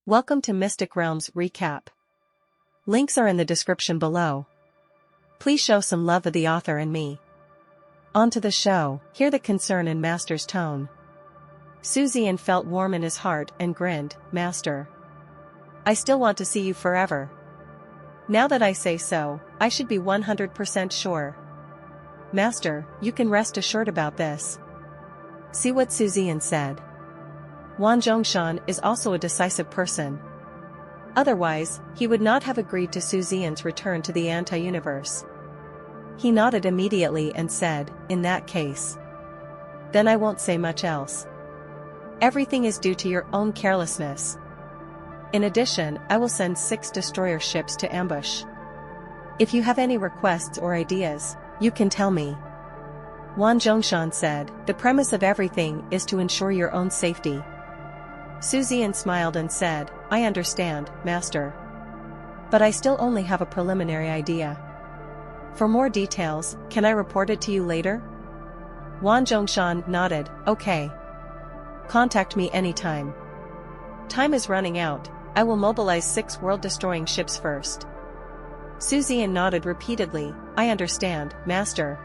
Welcome to Mystic Realms Recap. Links are in the description below. Please show some love of the author and me. On to the show. Hear the concern in Master's tone. Zian felt warm in his heart and grinned. Master, I still want to see you forever. Now that I say so, I should be 100% sure. Master, you can rest assured about this. See what Zian said. Wan Zhongshan is also a decisive person. Otherwise, he would not have agreed to Zian's return to the anti-universe. He nodded immediately and said, in that case, then I won't say much else. Everything is due to your own carelessness. In addition, I will send 6 destroyer ships to ambush. If you have any requests or ideas, you can tell me. Wan Zhongshan said, the premise of everything is to ensure your own safety. Zian smiled and said, I understand, Master. But I still only have a preliminary idea. For more details, can I report it to you later? Wan Zhongshan nodded, okay. Contact me anytime. Time is running out, I will mobilize 6 world-destroying ships first. Zian nodded repeatedly, I understand, Master.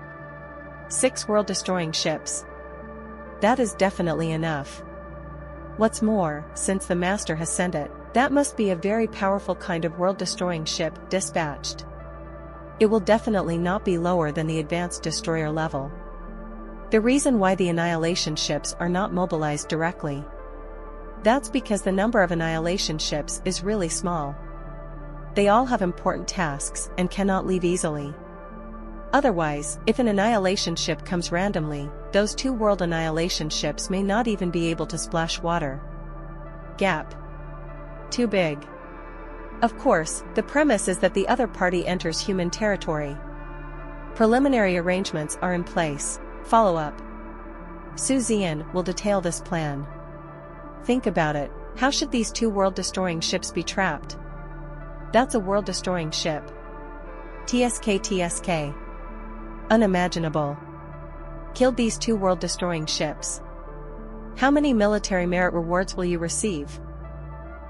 6 world-destroying ships. That is definitely enough. What's more, since the Master has sent it, that must be a very powerful kind of world-destroying ship dispatched. It will definitely not be lower than the advanced destroyer level. The reason why the annihilation ships are not mobilized directly. That's because the number of annihilation ships is really small. They all have important tasks and cannot leave easily. Otherwise, if an annihilation ship comes randomly, those 2 world annihilation ships may not even be able to splash water. Gap. Too big. Of course, the premise is that the other party enters human territory. Preliminary arrangements are in place. Follow up. Zian will detail this plan. Think about it, how should these 2 world-destroying ships be trapped? That's a world-destroying ship. TSK. Unimaginable. Killed these 2 world-destroying ships. How many military merit rewards will you receive?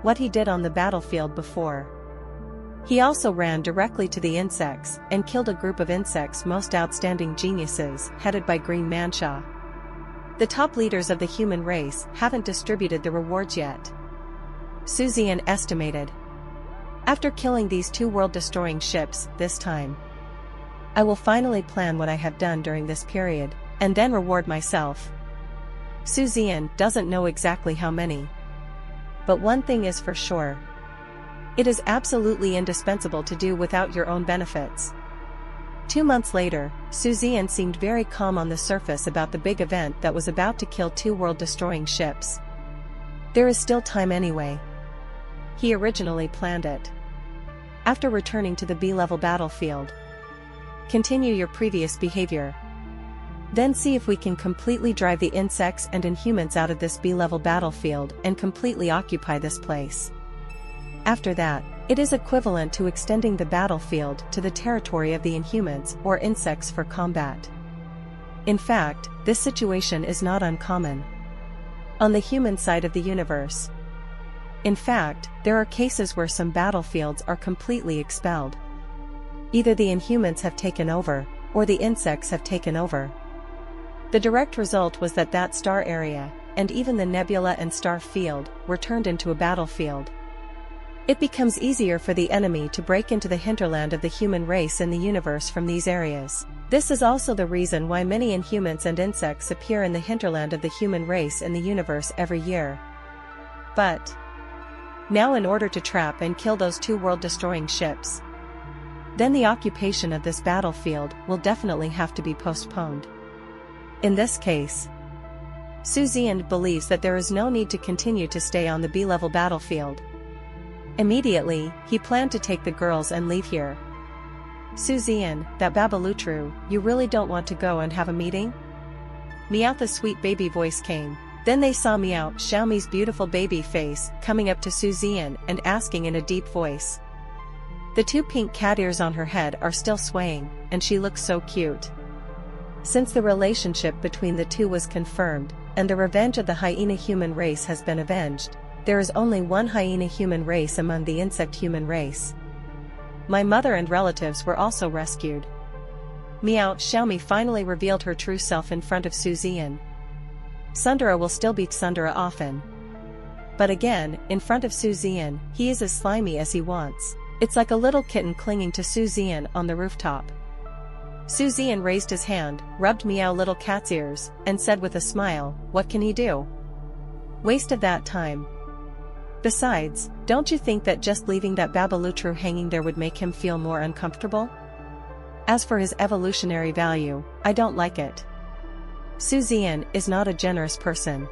What he did on the battlefield before. He also ran directly to the insects and killed a group of insects' most outstanding geniuses, headed by Green Manhwa. The top leaders of the human race haven't distributed the rewards yet. Zian estimated. After killing these 2 world-destroying ships this time, I will finally plan what I have done during this period, and then reward myself. Zian doesn't know exactly how many. But one thing is for sure. It is absolutely indispensable to do without your own benefits. 2 months later, Zian seemed very calm on the surface about the big event that was about to kill 2 world-destroying ships. There is still time anyway. He originally planned it. After returning to the B-level battlefield, continue your previous behavior. Then see if we can completely drive the insects and inhumans out of this B-level battlefield and completely occupy this place. After that, it is equivalent to extending the battlefield to the territory of the inhumans or insects for combat. In fact, this situation is not uncommon on the human side of the universe. In fact, there are cases where some battlefields are completely expelled. Either the inhumans have taken over, or the insects have taken over. The direct result was that that star area, and even the nebula and star field, were turned into a battlefield. It becomes easier for the enemy to break into the hinterland of the human race in the universe from these areas. This is also the reason why many inhumans and insects appear in the hinterland of the human race in the universe every year. But now, in order to trap and kill those 2 world-destroying ships, then the occupation of this battlefield will definitely have to be postponed. In this case, Zian believes that there is no need to continue to stay on the B-level battlefield. Immediately, he planned to take the girls and leave here. Zian, that Babalutru, you really don't want to go and have a meeting? Meow, the sweet baby voice came. Then they saw Meow Xiaomi's beautiful baby face coming up to Zian and asking in a deep voice. The 2 pink cat ears on her head are still swaying, and she looks so cute. Since the relationship between the 2 was confirmed, and the revenge of the hyena human race has been avenged, There is only one hyena human race among the insect human race. My mother and relatives were also rescued. Meow Xiaomi finally revealed her true self in front of Su Zian. Sundara will still beat Sundara often. But again, in front of Su Zian, he is as slimy as he wants. It's like a little kitten clinging to Su Zian on the rooftop. Su Zian raised his hand, rubbed Meow little cat's ears, and said with a smile, "What can he do? Waste of that time. Besides, don't you think that just leaving that Babalutru hanging there would make him feel more uncomfortable? As for his evolutionary value, I don't like it." Su Zian is not a generous person.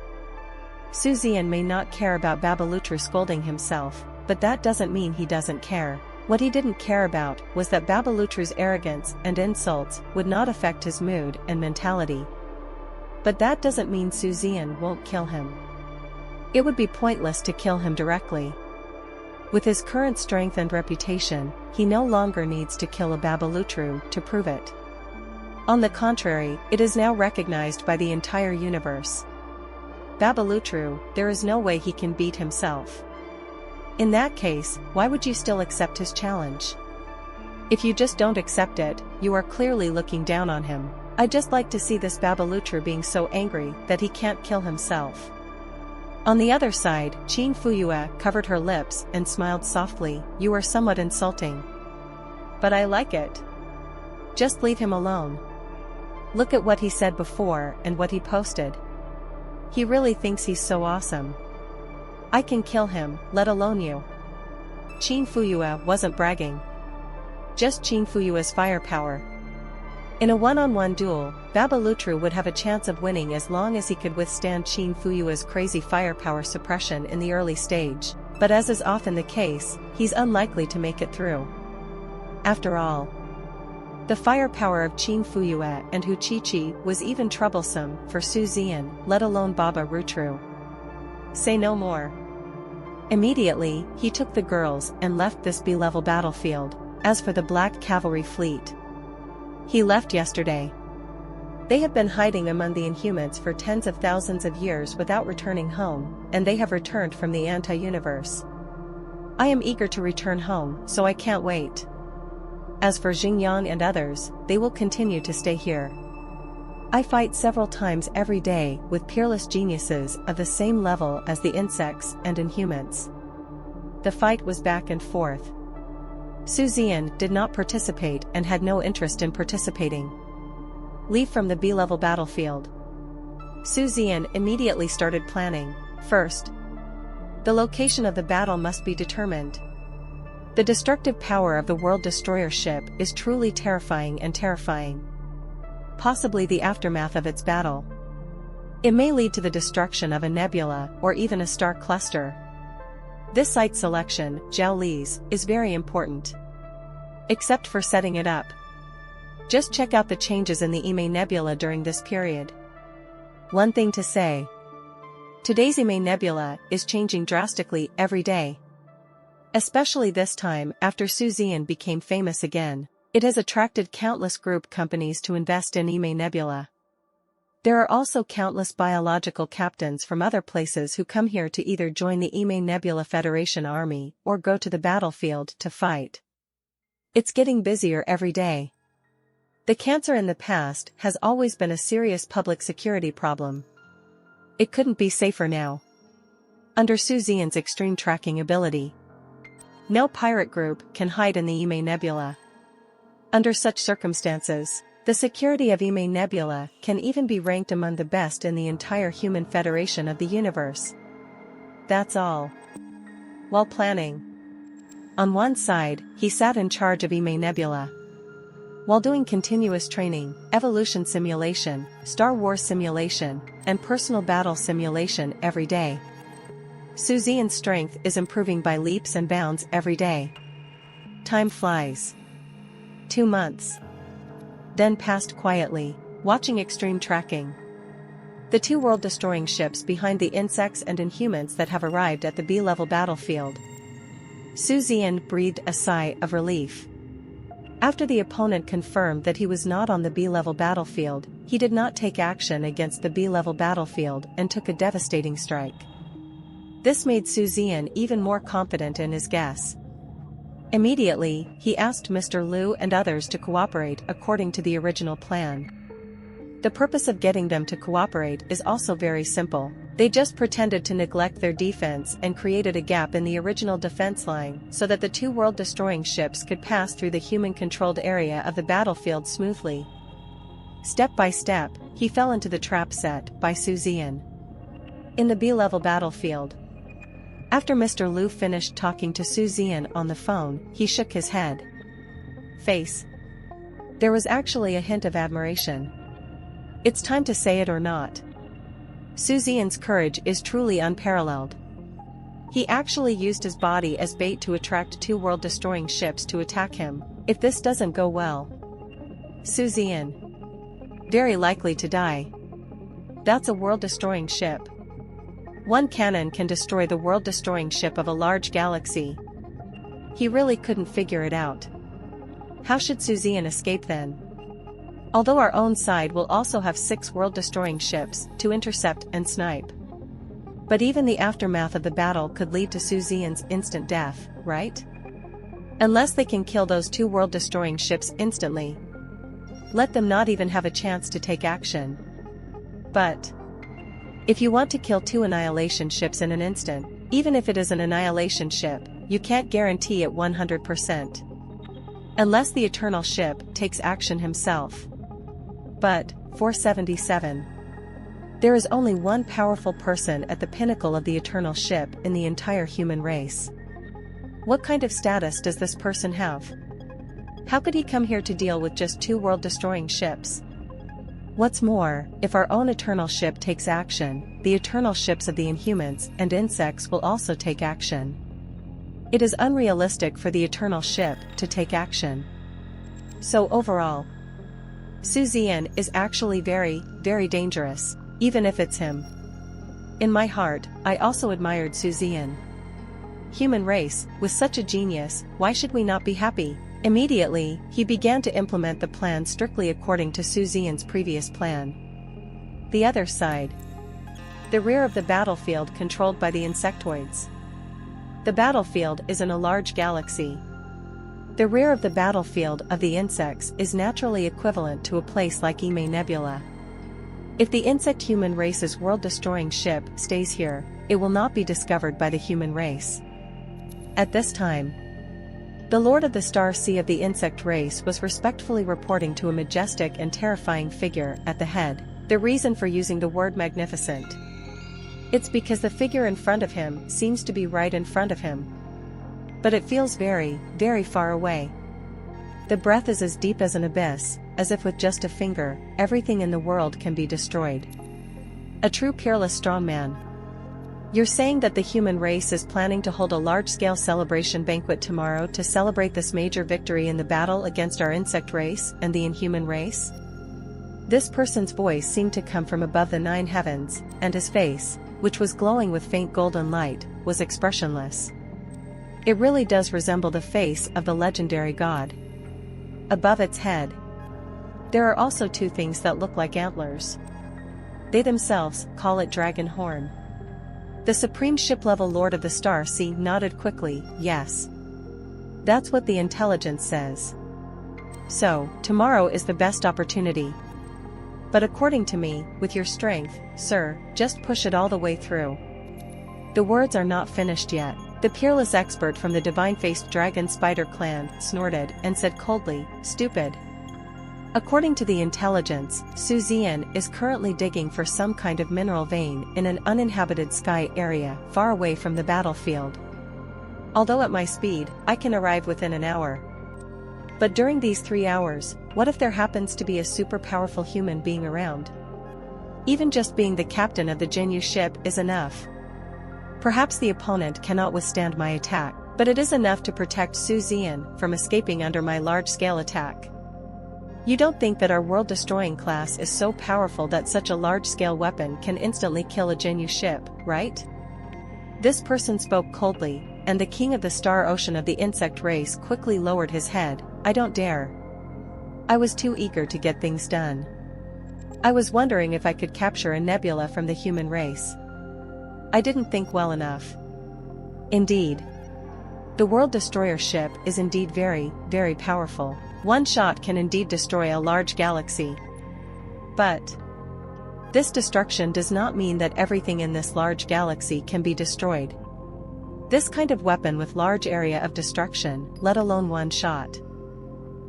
Su Zian may not care about Babalutru scolding himself, but that doesn't mean he doesn't care. What he didn't care about was that Babalutru's arrogance and insults would not affect his mood and mentality. But that doesn't mean Su Zian won't kill him. It would be pointless to kill him directly. With his current strength and reputation, he no longer needs to kill a Babalutru to prove it. On the contrary, it is now recognized by the entire universe. Babalutru, there is no way he can beat himself. In that case, why would you still accept his challenge? If you just don't accept it, you are clearly looking down on him. I just like to see this Babalutru being so angry that he can't kill himself. On the other side, Qin Fuyue covered her lips and smiled softly. "You are somewhat insulting. But I like it. Just leave him alone. Look at what he said before and what he posted. He really thinks he's so awesome. I can kill him, let alone you." Qin Fuyue wasn't bragging. Just Qin Fuyue's firepower. In a one-on-one duel, Babalutru would have a chance of winning as long as he could withstand Qin Fuyue's crazy firepower suppression in the early stage, but as is often the case, he's unlikely to make it through. After all, the firepower of Qin Fuyue and Hu Qiqi was even troublesome for Su Zian, let alone Baba Rutru. Say no more. Immediately, he took the girls and left this B-level battlefield. As for the Black Cavalry fleet, he left yesterday. They have been hiding among the Inhumans for tens of thousands of years without returning home, and they have returned from the anti-universe. I am eager to return home, so I can't wait. As for Xingyang and others, they will continue to stay here. I fight several times every day with peerless geniuses of the same level as the insects and Inhumans. The fight was back and forth. Su Zian did not participate and had no interest in participating. Leave from the B-level battlefield. Su Zian immediately started planning. First, the location of the battle must be determined. The destructive power of the World Destroyer ship is truly terrifying and terrifying. Possibly the aftermath of its battle. It may lead to the destruction of a nebula or even a star cluster. This site selection, Zhao Li's, is very important. Except for setting it up. Just check out the changes in the Ime Nebula during this period. One thing to say. Today's Ime Nebula is changing drastically every day. Especially this time after Su Zian became famous again. It has attracted countless group companies to invest in Ime Nebula. There are also countless biological captains from other places who come here to either join the Ime Nebula Federation army or go to the battlefield to fight. It's getting busier every day. The cancer in the past has always been a serious public security problem. It couldn't be safer now. Under Su Zian's extreme tracking ability, no pirate group can hide in the Ime Nebula. Under such circumstances, the security of Ime Nebula can even be ranked among the best in the entire human federation of the universe. That's all. While planning, on one side, he sat in charge of Ime Nebula. While doing continuous training, evolution simulation, Star Wars simulation, and personal battle simulation every day. Su Zian's strength is improving by leaps and bounds every day. Time flies. 2 months. Then passed quietly, watching extreme tracking. The 2 world-destroying ships behind the insects and Inhumans that have arrived at the B-level battlefield. Su Zian breathed a sigh of relief. After the opponent confirmed that he was not on the B-level battlefield, he did not take action against the B-level battlefield and took a devastating strike. This made Zian even more confident in his guess. Immediately, he asked Mr. Liu and others to cooperate according to the original plan. The purpose of getting them to cooperate is also very simple. They just pretended to neglect their defense and created a gap in the original defense line so that the two world-destroying ships could pass through the human-controlled area of the battlefield smoothly. Step by step, he fell into the trap set by Zian. In the B-level battlefield. After Mr. Liu finished talking to Zian on the phone, he shook his head. Face. There was actually a hint of admiration. It's time to say it or not. Zian's courage is truly unparalleled. He actually used his body as bait to attract two world-destroying ships to attack him. If this doesn't go well, Zian, very likely to die. That's a world-destroying ship. One cannon can destroy the world-destroying ship of a large galaxy. He really couldn't figure it out. How should Zian escape then? Although our own side will also have 6 world-destroying ships to intercept and snipe. But even the aftermath of the battle could lead to Zian's instant death, right? Unless they can kill those 2 world-destroying ships instantly. Let them not even have a chance to take action. But if you want to kill 2 annihilation ships in an instant, even if it is an annihilation ship, you can't guarantee it 100%. Unless the Eternal Ship takes action himself. But, 477. There is only one powerful person at the pinnacle of the Eternal Ship in the entire human race. What kind of status does this person have? How could he come here to deal with just 2 world-destroying ships? What's more, if our own Eternal Ship takes action, the Eternal Ships of the Inhumans and insects will also take action. It is unrealistic for the Eternal Ship to take action. So overall, Zian is actually very, very dangerous, even if it's him. In my heart, I also admired Zian. Human race, with such a genius, why should we not be happy? Immediately, he began to implement the plan strictly according to Zian's previous plan. The other side. The rear of the battlefield controlled by the insectoids. The battlefield is in a large galaxy. The rear of the battlefield of the insects is naturally equivalent to a place like Ime Nebula. If the insect-human race's world-destroying ship stays here, it will not be discovered by the human race. At this time, the Lord of the Star Sea of the insect race was respectfully reporting to a majestic and terrifying figure at the head. The reason for using the word magnificent. It's because the figure in front of him seems to be right in front of him. But it feels very, very far away. The breath is as deep as an abyss, as if with just a finger, everything in the world can be destroyed. A true peerless strongman. You're saying that the human race is planning to hold a large-scale celebration banquet tomorrow to celebrate this major victory in the battle against our insect race and the inhuman race? This person's voice seemed to come from above the 9 heavens, and his face, which was glowing with faint golden light, was expressionless. It really does resemble the face of the legendary god. Above its head, there are also 2 things that look like antlers. They themselves call it dragon horn. The supreme ship-level Lord of the Star Sea nodded quickly, yes. That's what the intelligence says. So, tomorrow is the best opportunity. But according to me, with your strength, sir, just push it all the way through. The words are not finished yet. The peerless expert from the divine-faced dragon spider clan snorted and said coldly, "Stupid." According to the intelligence, Zian is currently digging for some kind of mineral vein in an uninhabited sky area far away from the battlefield. Although at my speed, I can arrive within an hour. But during these 3 hours, what if there happens to be a super powerful human being around? Even just being the captain of the Jinyu ship is enough. Perhaps the opponent cannot withstand my attack, but it is enough to protect Zian from escaping under my large-scale attack. You don't think that our world-destroying class is so powerful that such a large-scale weapon can instantly kill a Jinyu ship, right? This person spoke coldly, and the king of the star ocean of the insect race quickly lowered his head. I don't dare. I was too eager to get things done. I was wondering if I could capture a nebula from the human race. I didn't think well enough. Indeed. The World Destroyer ship is indeed very, very powerful. One shot can indeed destroy a large galaxy. But this destruction does not mean that everything in this large galaxy can be destroyed. This kind of weapon with large area of destruction, let alone one shot.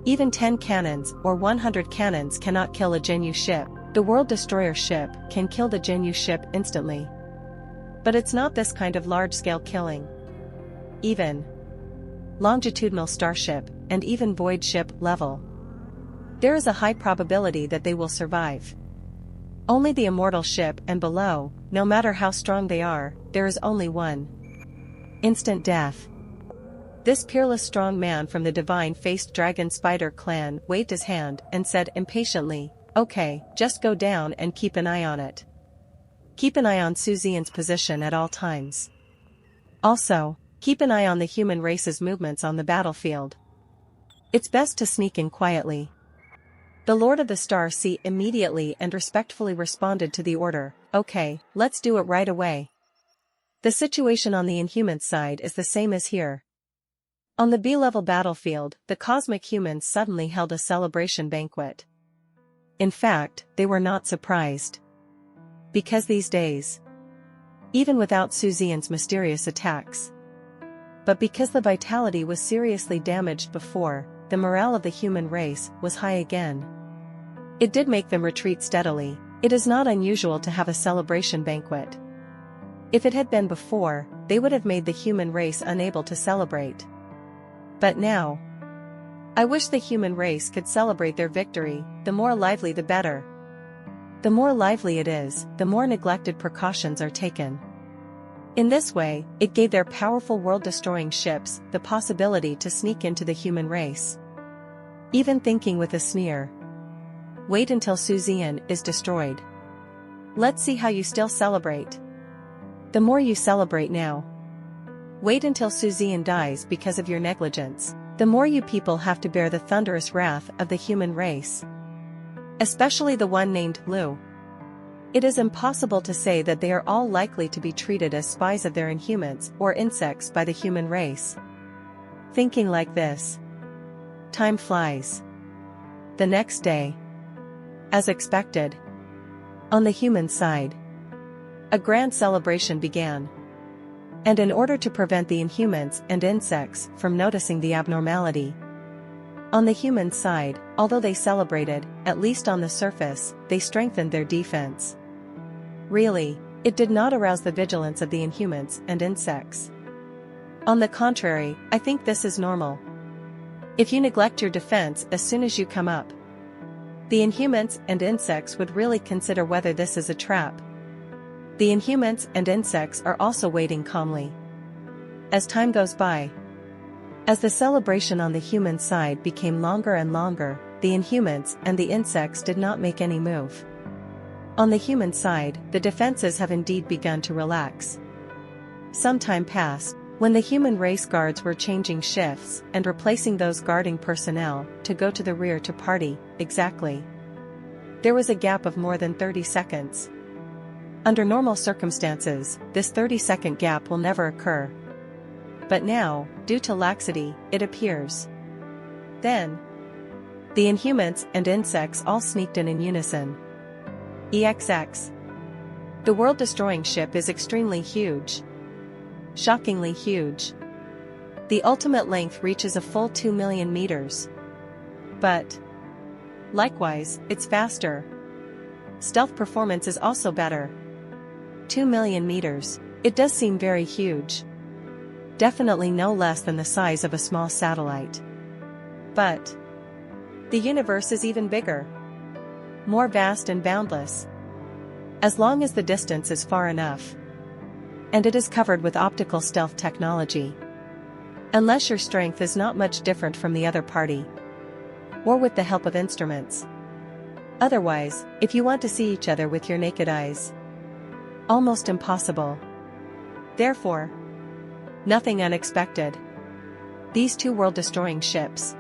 Even 10 cannons or 100 cannons cannot kill a Jinyu ship. The World Destroyer ship can kill the Jinyu ship instantly. But it's not this kind of large-scale killing. Even longitudinal starship, and even void ship level, there is a high probability that they will survive. Only the immortal ship and below, no matter how strong they are, there is only one instant death. This peerless strong man from the divine-faced dragon spider clan waved his hand and said impatiently, "Okay, just go down and keep an eye on it. Keep an eye on Zian's position at all times. Also, keep an eye on the human race's movements on the battlefield. It's best to sneak in quietly." The Lord of the Star Sea immediately and respectfully responded to the order, "Okay, let's do it right away." The situation on the Inhuman side is the same as here. On the B-level battlefield, the cosmic humans suddenly held a celebration banquet. In fact, they were not surprised. Because these days, even without Zian's mysterious attacks, but because the vitality was seriously damaged before, the morale of the human race was high again. It did make them retreat steadily. It is not unusual to have a celebration banquet. If it had been before, they would have made the human race unable to celebrate. But now, I wish the human race could celebrate their victory. The more lively the better. The more lively it is, the more neglected precautions are taken. In this way, it gave their powerful world-destroying ships the possibility to sneak into the human race. Even thinking with a sneer, "Wait until Zian is destroyed. Let's see how you still celebrate. The more you celebrate now. Wait until Zian dies because of your negligence. The more you people have to bear the thunderous wrath of the human race. Especially the one named Lu. It is impossible to say that they are all likely to be treated as spies of their inhumans or insects by the human race." Thinking like this, time flies. The next day, as expected, on the human side, a grand celebration began. And in order to prevent the inhumans and insects from noticing the abnormality, on the human side, although they celebrated, at least on the surface, they strengthened their defense. Really, it did not arouse the vigilance of the inhumans and insects. On the contrary, I think this is normal. If you neglect your defense as soon as you come up, the inhumans and insects would really consider whether this is a trap. The inhumans and insects are also waiting calmly. As time goes by, as the celebration on the human side became longer and longer, the inhumans and the insects did not make any move. On the human side, the defenses have indeed begun to relax. Some time passed, when the human race guards were changing shifts and replacing those guarding personnel to go to the rear to party, exactly. There was a gap of more than 30 seconds. Under normal circumstances, this 30-second gap will never occur. But now, due to laxity, it appears. Then, the inhumans and insects all sneaked in unison. EXX. The world-destroying ship is extremely huge. Shockingly huge. The ultimate length reaches a full 2 million meters. But, likewise, it's faster. Stealth performance is also better. 2 million meters. It does seem very huge. Definitely no less than the size of a small satellite. But the universe is even bigger. More vast and boundless. As long as the distance is far enough. And it is covered with optical stealth technology. Unless your strength is not much different from the other party. Or with the help of instruments. Otherwise, if you want to see each other with your naked eyes. Almost impossible. Therefore, nothing unexpected. These two world-destroying ships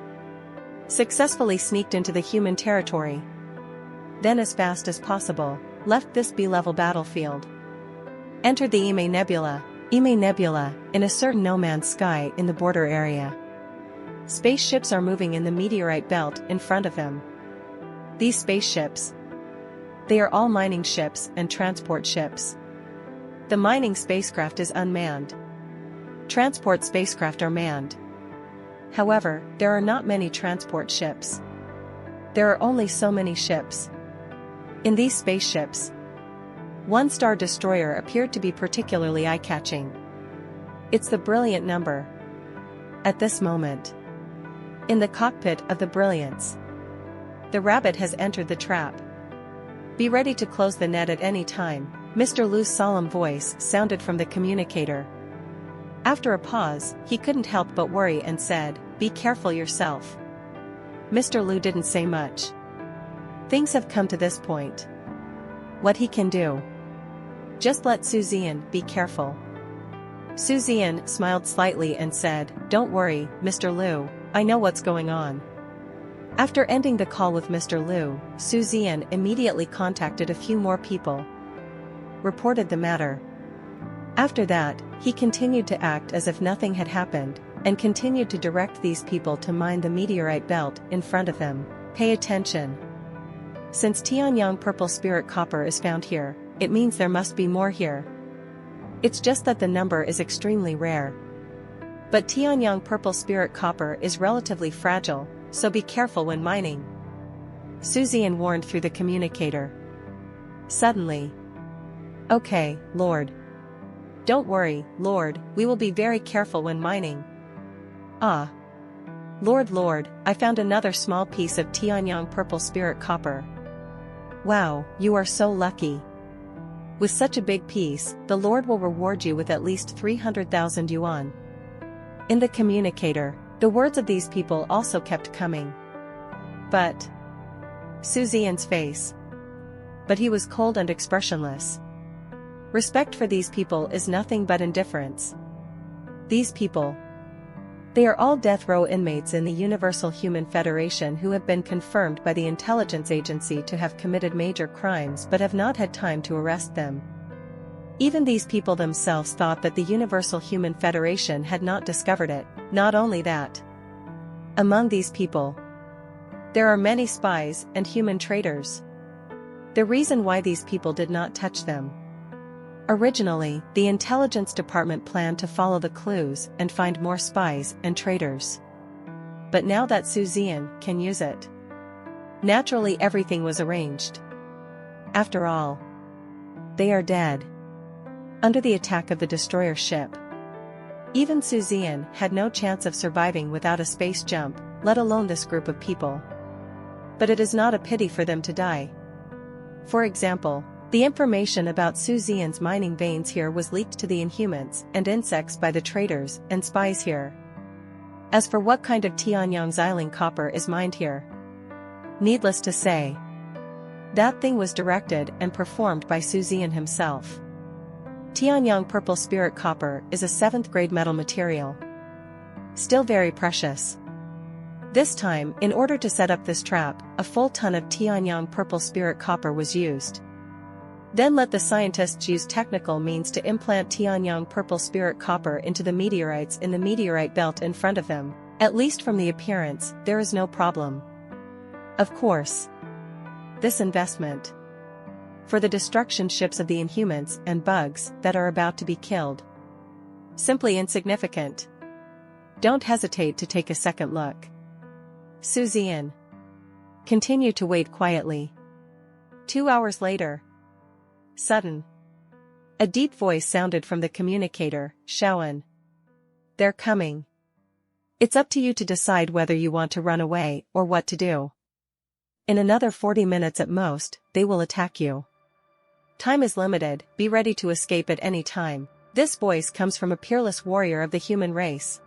successfully sneaked into the human territory. Then as fast as possible, left this B-level battlefield. Enter the Ime Nebula. Ime Nebula, in a certain no-man's sky in the border area. Spaceships are moving in the meteorite belt in front of him. These spaceships, they are all mining ships and transport ships. The mining spacecraft is unmanned. Transport spacecraft are manned. However, there are not many transport ships. There are only so many ships. In these spaceships, one star destroyer appeared to be particularly eye-catching. It's the Brilliant number. At this moment, in the cockpit of the Brilliance, the rabbit has entered the trap. Be ready to close the net at any time, Mr. Lu's solemn voice sounded from the communicator. After a pause, he couldn't help but worry and said, "Be careful yourself." Mr. Lu didn't say much. Things have come to this point. What he can do? Just let Zian be careful. Zian smiled slightly and said, "Don't worry, Mr. Lu, I know what's going on." After ending the call with Mr. Lu, Zian immediately contacted a few more people. Reported the matter. After that, he continued to act as if nothing had happened, and continued to direct these people to mine the meteorite belt in front of him. Pay attention. Since Tianyang purple spirit copper is found here, it means there must be more here. It's just that the number is extremely rare. But Tianyang purple spirit copper is relatively fragile, so be careful when mining. Zian warned through the communicator. Suddenly. Okay, Lord. Don't worry, Lord, we will be very careful when mining. Ah. Lord, I found another small piece of Tianyang purple spirit copper. Wow, you are so lucky. With such a big piece, the Lord will reward you with at least 300,000 yuan. In the communicator, the words of these people also kept coming. But Zian's face. But he was cold and expressionless. Respect for these people is nothing but indifference. These people. They are all death row inmates in the Universal Human Federation who have been confirmed by the intelligence agency to have committed major crimes but have not had time to arrest them. Even these people themselves thought that the Universal Human Federation had not discovered it. Not only that. Among these people, there are many spies and human traitors. The reason why these people did not touch them. Originally, the intelligence department planned to follow the clues and find more spies and traitors. But now that Zian can use it, naturally everything was arranged. After all, they are dead. Under the attack of the destroyer ship. Even Zian had no chance of surviving without a space jump, let alone this group of people. But it is not a pity for them to die. For example, the information about Zian's mining veins here was leaked to the Inhumans and insects by the traitors and spies here. As for what kind of Tianyang Xiling copper is mined here, needless to say, that thing was directed and performed by Zian himself. Tianyang purple spirit copper is a 7th grade metal material. Still very precious. This time, in order to set up this trap, a full ton of Tianyang purple spirit copper was used. Then let the scientists use technical means to implant Tianyang purple spirit copper into the meteorites in the meteorite belt in front of them. At least from the appearance, there is no problem. Of course. This investment. For the destruction ships of the Inhumans and bugs that are about to be killed. Simply insignificant. Don't hesitate to take a second look. Zian. Continue to wait quietly. 2 hours later. Sudden. A deep voice sounded from the communicator, Shaoan. They're coming. It's up to you to decide whether you want to run away or what to do. In another 40 minutes at most, they will attack you. Time is limited, be ready to escape at any time. This voice comes from a peerless warrior of the human race.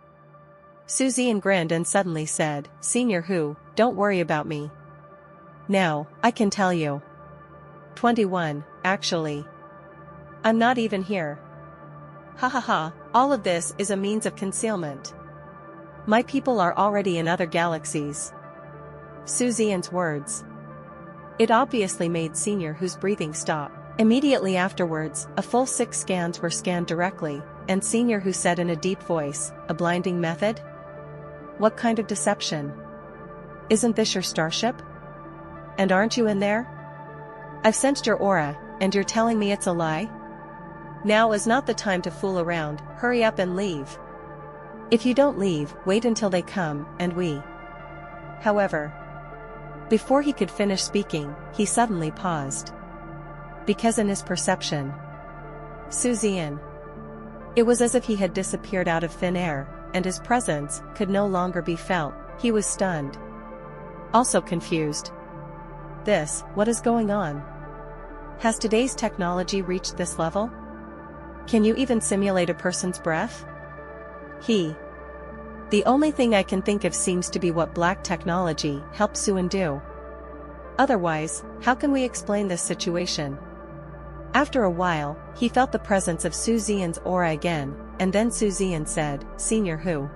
Zian grinned and suddenly said, Senior Hu, don't worry about me. Now, I can tell you. 21, actually. I'm not even here. Ha ha ha, all of this is a means of concealment. My people are already in other galaxies. Zian's words. It obviously made Senior Hu's breathing stop. Immediately afterwards, a full 6 scans were scanned directly, and Senior Who said in a deep voice, "A blinding method? What kind of deception? Isn't this your starship? And aren't you in there? I've sensed your aura, and you're telling me it's a lie? Now is not the time to fool around, hurry up and leave. If you don't leave, wait until they come, and we." However, before he could finish speaking, he suddenly paused. Because in his perception, Zian, it was as if he had disappeared out of thin air, and his presence could no longer be felt. He was stunned. Also confused. What is going on? Has today's technology reached this level? Can you even simulate a person's breath? The only thing I can think of seems to be what black technology helped Zian do. Otherwise, how can we explain this situation? After a while, he felt the presence of Zian's aura again, and then Zian said, "Senior Who?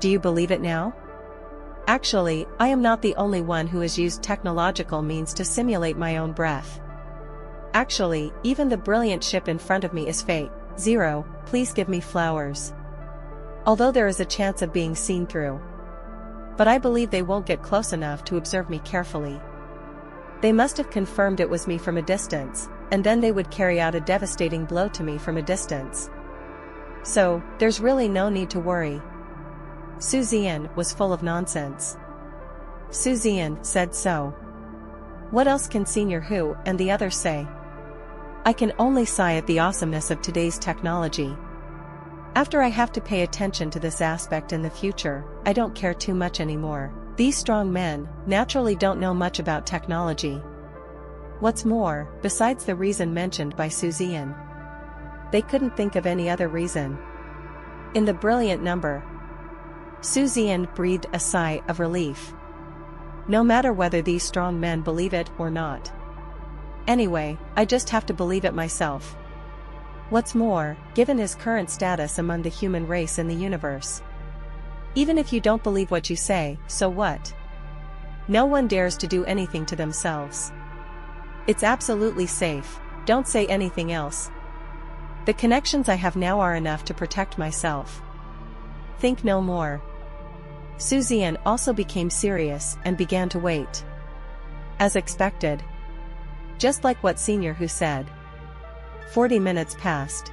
Do you believe it now? Actually, I am not the only one who has used technological means to simulate my own breath. Actually, even the brilliant ship in front of me is fake. Zero, please give me flowers. Although there is a chance of being seen through. But I believe they won't get close enough to observe me carefully. They must have confirmed it was me from a distance, and then they would carry out a devastating blow to me from a distance. So, there's really no need to worry." Zian was full of nonsense. Zian said so. What else can Senior Who and the others say? I can only sigh at the awesomeness of today's technology. After I have to pay attention to this aspect in the future, I don't care too much anymore. These strong men naturally don't know much about technology. What's more, besides the reason mentioned by Zian, they couldn't think of any other reason. In the brilliant number, Zian breathed a sigh of relief. No matter whether these strong men believe it or not. Anyway, I just have to believe it myself. What's more, given his current status among the human race in the universe. Even if you don't believe what you say, so what? No one dares to do anything to themselves. It's absolutely safe, don't say anything else. The connections I have now are enough to protect myself. Think no more. Zian also became serious and began to wait. As expected. Just like what Senior Who said. 40 minutes passed.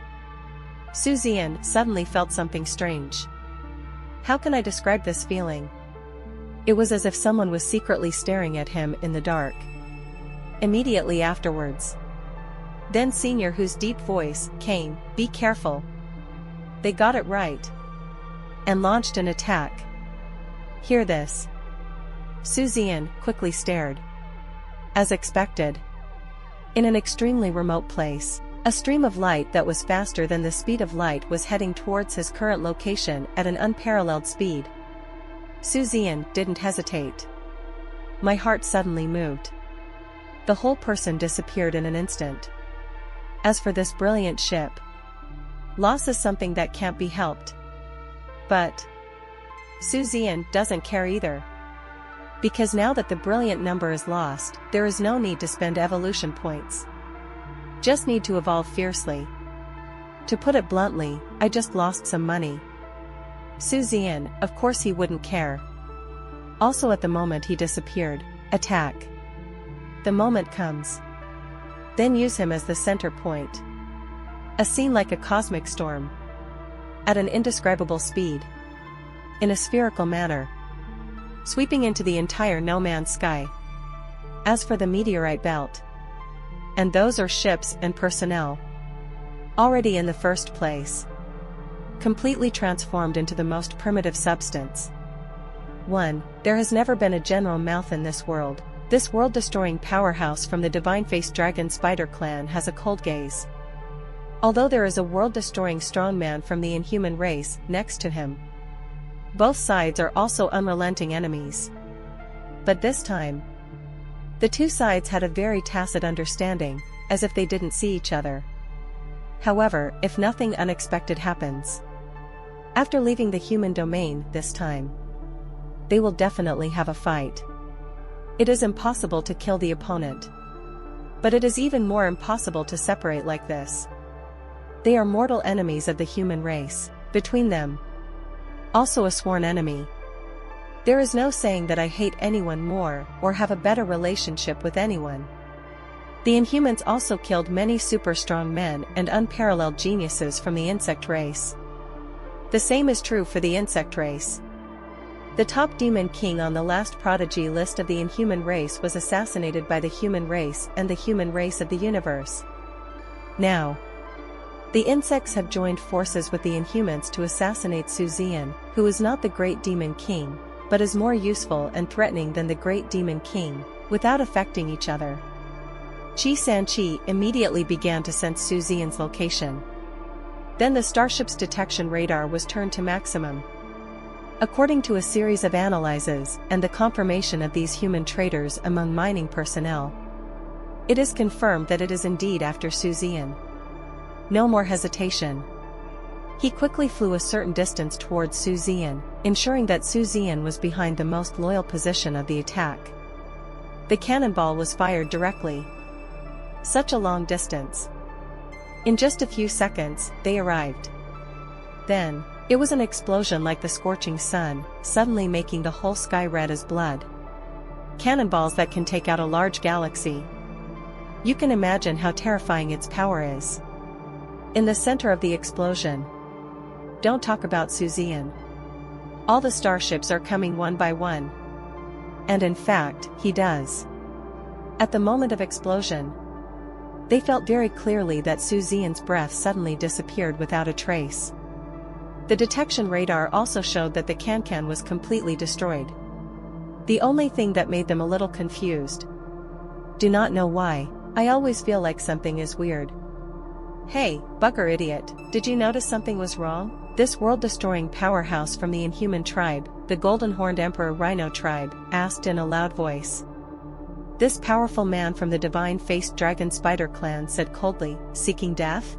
Zian suddenly felt something strange. How can I describe this feeling? It was as if someone was secretly staring at him in the dark. Immediately afterwards. Then Senior Who's deep voice came, "Be careful." They got it right. And launched an attack. Hear this. Zian quickly stared. As expected. In an extremely remote place, a stream of light that was faster than the speed of light was heading towards his current location at an unparalleled speed. Zian didn't hesitate. My heart suddenly moved. The whole person disappeared in an instant. As for this brilliant ship, loss is something that can't be helped. But Zian doesn't care either. Because now that the brilliant number is lost, there is no need to spend evolution points. Just need to evolve fiercely. To put it bluntly, I just lost some money. Zian, of course he wouldn't care. Also at the moment he disappeared, attack. The moment comes. Then use him as the center point. A scene like a cosmic storm. At an indescribable speed. In a spherical manner. Sweeping into the entire no man's sky. As for the meteorite belt. And those are ships and personnel. Already in the first place. Completely transformed into the most primitive substance. 1. There has never been a General Mouth in this world. This world-destroying powerhouse from the divine-faced dragon spider clan has a cold gaze. Although there is a world-destroying strongman from the inhuman race next to him. Both sides are also unrelenting enemies. But this time, the two sides had a very tacit understanding, as if they didn't see each other. However, if nothing unexpected happens, after leaving the human domain this time, they will definitely have a fight. It is impossible to kill the opponent. But it is even more impossible to separate like this. They are mortal enemies of the human race, between them. Also a sworn enemy. There is no saying that I hate anyone more or have a better relationship with anyone. The Inhumans also killed many super strong men and unparalleled geniuses from the insect race. The same is true for the insect race. The top demon king on the last prodigy list of the Inhuman race was assassinated by the human race and the human race of the universe. Now, the insects have joined forces with the Inhumans to assassinate Zian, who is not the great demon king, but is more useful and threatening than the great demon king, without affecting each other. Chi immediately began to sense Zian's location. Then the starship's detection radar was turned to maximum. According to a series of analyses and the confirmation of these human traitors among mining personnel, it is confirmed that it is indeed after Zian. No more hesitation. He quickly flew a certain distance towards Zian, ensuring that Zian was behind the most loyal position of the attack. The cannonball was fired directly. Such a long distance. In just a few seconds, they arrived. Then, it was an explosion like the scorching sun, suddenly making the whole sky red as blood. Cannonballs that can take out a large galaxy. You can imagine how terrifying its power is. In the center of the explosion. Don't talk about Zian. All the starships are coming one by one. And in fact, he does. At the moment of explosion, they felt very clearly that Zian's breath suddenly disappeared without a trace. The detection radar also showed that the Can was completely destroyed. The only thing that made them a little confused. Do not know why, I always feel like something is weird. Hey, bugger idiot, did you notice something was wrong? This world-destroying powerhouse from the Inhuman tribe, the golden-horned Emperor Rhino tribe, asked in a loud voice. This powerful man from the divine-faced dragon spider clan said coldly, seeking death?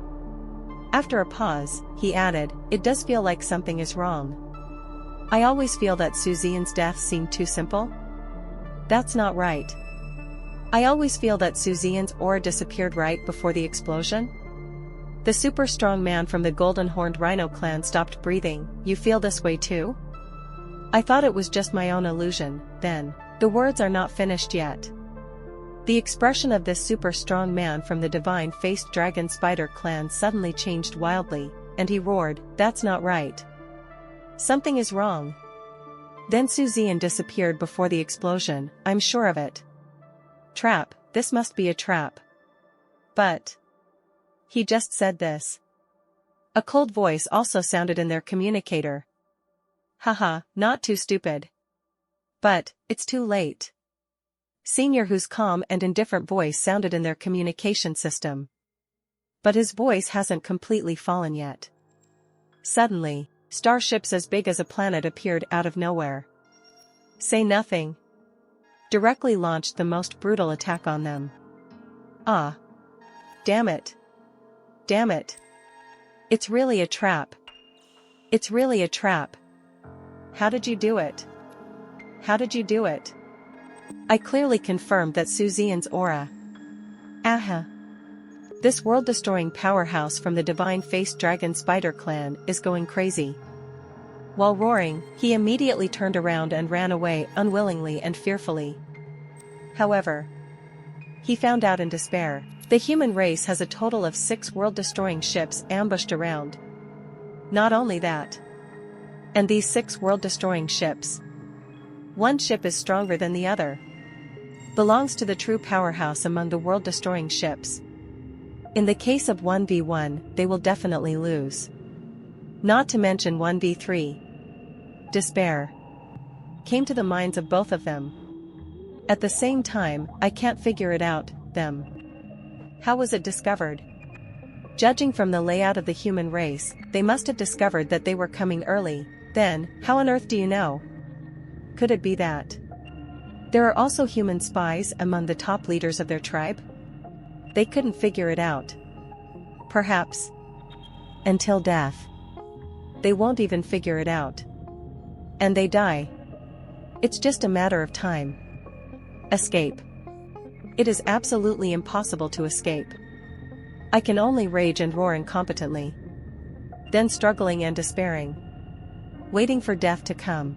After a pause, he added, it does feel like something is wrong. I always feel that Zian's death seemed too simple. That's not right. I always feel that Zian's aura disappeared right before the explosion. The super strong man from the golden-horned rhino clan stopped breathing. You feel this way too? I thought it was just my own illusion, then. The words are not finished yet. The expression of this super strong man from the divine-faced dragon spider clan suddenly changed wildly, and he roared, that's not right. Something is wrong. Then Zian disappeared before the explosion, I'm sure of it. Trap, this must be a trap. But he just said this. A cold voice also sounded in their communicator. Haha, not too stupid. But, it's too late. Senior whose calm and indifferent voice sounded in their communication system. But his voice hasn't completely fallen yet. Suddenly, starships as big as a planet appeared out of nowhere. Say nothing. Directly launched the most brutal attack on them. Ah. Damn it. Damn it. It's really a trap. It's really a trap. How did you do it? How did you do it? I clearly confirmed that Zian's aura. Aha. This world-destroying powerhouse from the divine-faced dragon spider clan is going crazy. While roaring, he immediately turned around and ran away unwillingly and fearfully. However, he found out in despair, the human race has a total of 6 world-destroying ships ambushed around. Not only that. And these 6 world-destroying ships. One ship is stronger than the other. Belongs to the true powerhouse among the world-destroying ships. In the case of 1v1, they will definitely lose. Not to mention 1v3. Despair came to the minds of both of them. At the same time, I can't figure it out, them. How was it discovered? Judging from the layout of the human race, they must have discovered that they were coming early. Then, how on earth do you know? Could it be that there are also human spies among the top leaders of their tribe? They couldn't figure it out. Perhaps. Until death. They won't even figure it out. And they die. It's just a matter of time. Escape. It is absolutely impossible to escape. I can only rage and roar incompetently. Then struggling and despairing. Waiting for death to come.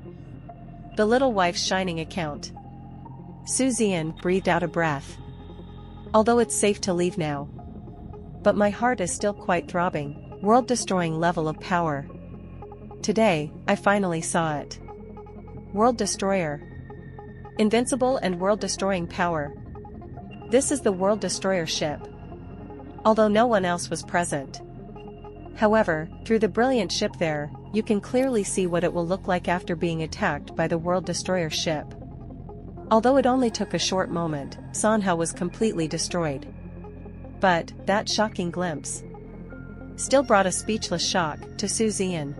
The little wife's shining account. Zian breathed out a breath. Although it's safe to leave now. But my heart is still quite throbbing, world-destroying level of power. Today, I finally saw it. World Destroyer. Invincible and world-destroying power. This is the World Destroyer ship. Although no one else was present. However, through the brilliant ship there, you can clearly see what it will look like after being attacked by the World Destroyer ship. Although it only took a short moment, Manhwa was completely destroyed. But, that shocking glimpse still brought a speechless shock to Zian.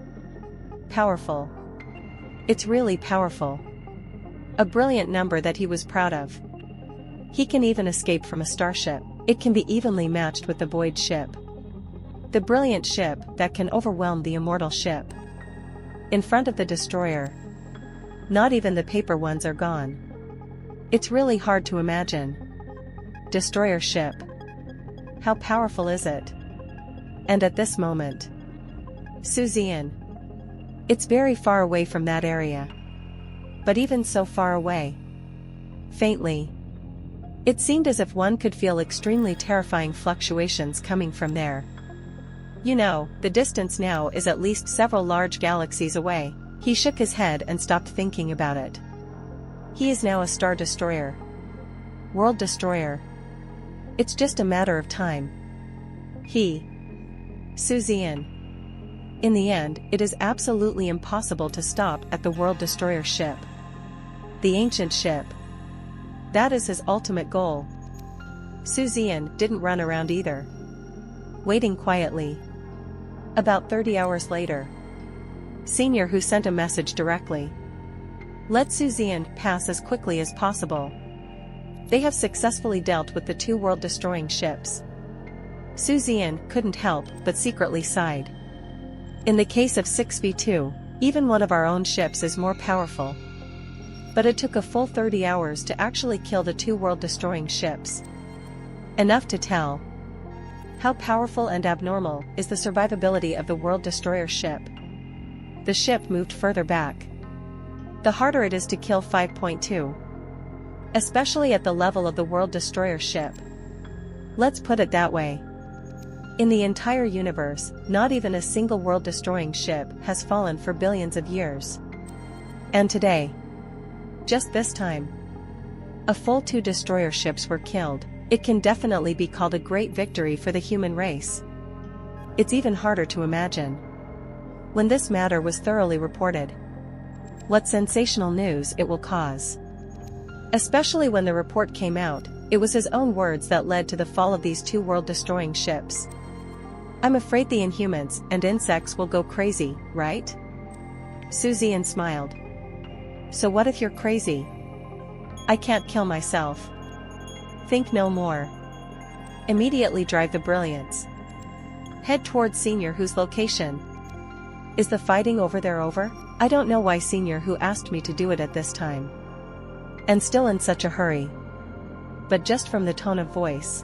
Powerful. It's really powerful. A brilliant number that he was proud of. He can even escape from a starship. It can be evenly matched with the void ship. The brilliant ship that can overwhelm the immortal ship. In front of the destroyer. Not even the paper ones are gone. It's really hard to imagine. Destroyer ship. How powerful is it? And at this moment. Zian. It's very far away from that area. But even so far away. Faintly. It seemed as if one could feel extremely terrifying fluctuations coming from there. You know, the distance now is at least several large galaxies away. He shook his head and stopped thinking about it. He is now a star destroyer. World destroyer. It's just a matter of time. Zian. In the end, it is absolutely impossible to stop at the World Destroyer ship. The ancient ship. That is his ultimate goal. Zian didn't run around either. Waiting quietly. About 30 hours later. Senior who sent a message directly. Let Zian pass as quickly as possible. They have successfully dealt with the two world-destroying ships. Zian couldn't help but secretly sighed. In the case of 6v2, even one of our own ships is more powerful. But it took a full 30 hours to actually kill the two world-destroying ships. Enough to tell how powerful and abnormal is the survivability of the World Destroyer ship. The ship moved further back. The harder it is to kill 5.2. Especially at the level of the World Destroyer ship. Let's put it that way. In the entire universe, not even a single world-destroying ship has fallen for billions of years. And today, just this time, a full 2 destroyer ships were killed. It can definitely be called a great victory for the human race. It's even harder to imagine. When this matter was thoroughly reported, what sensational news it will cause. Especially when the report came out, it was his own words that led to the fall of these 2 world-destroying ships. I'm afraid the Inhumans and insects will go crazy, right? Zian smiled. So what if you're crazy? I can't kill myself. Think no more. Immediately drive the brilliance. Head towards Senior whose location. Is the fighting over there over? I don't know why Senior who asked me to do it at this time. And still in such a hurry. But just from the tone of voice.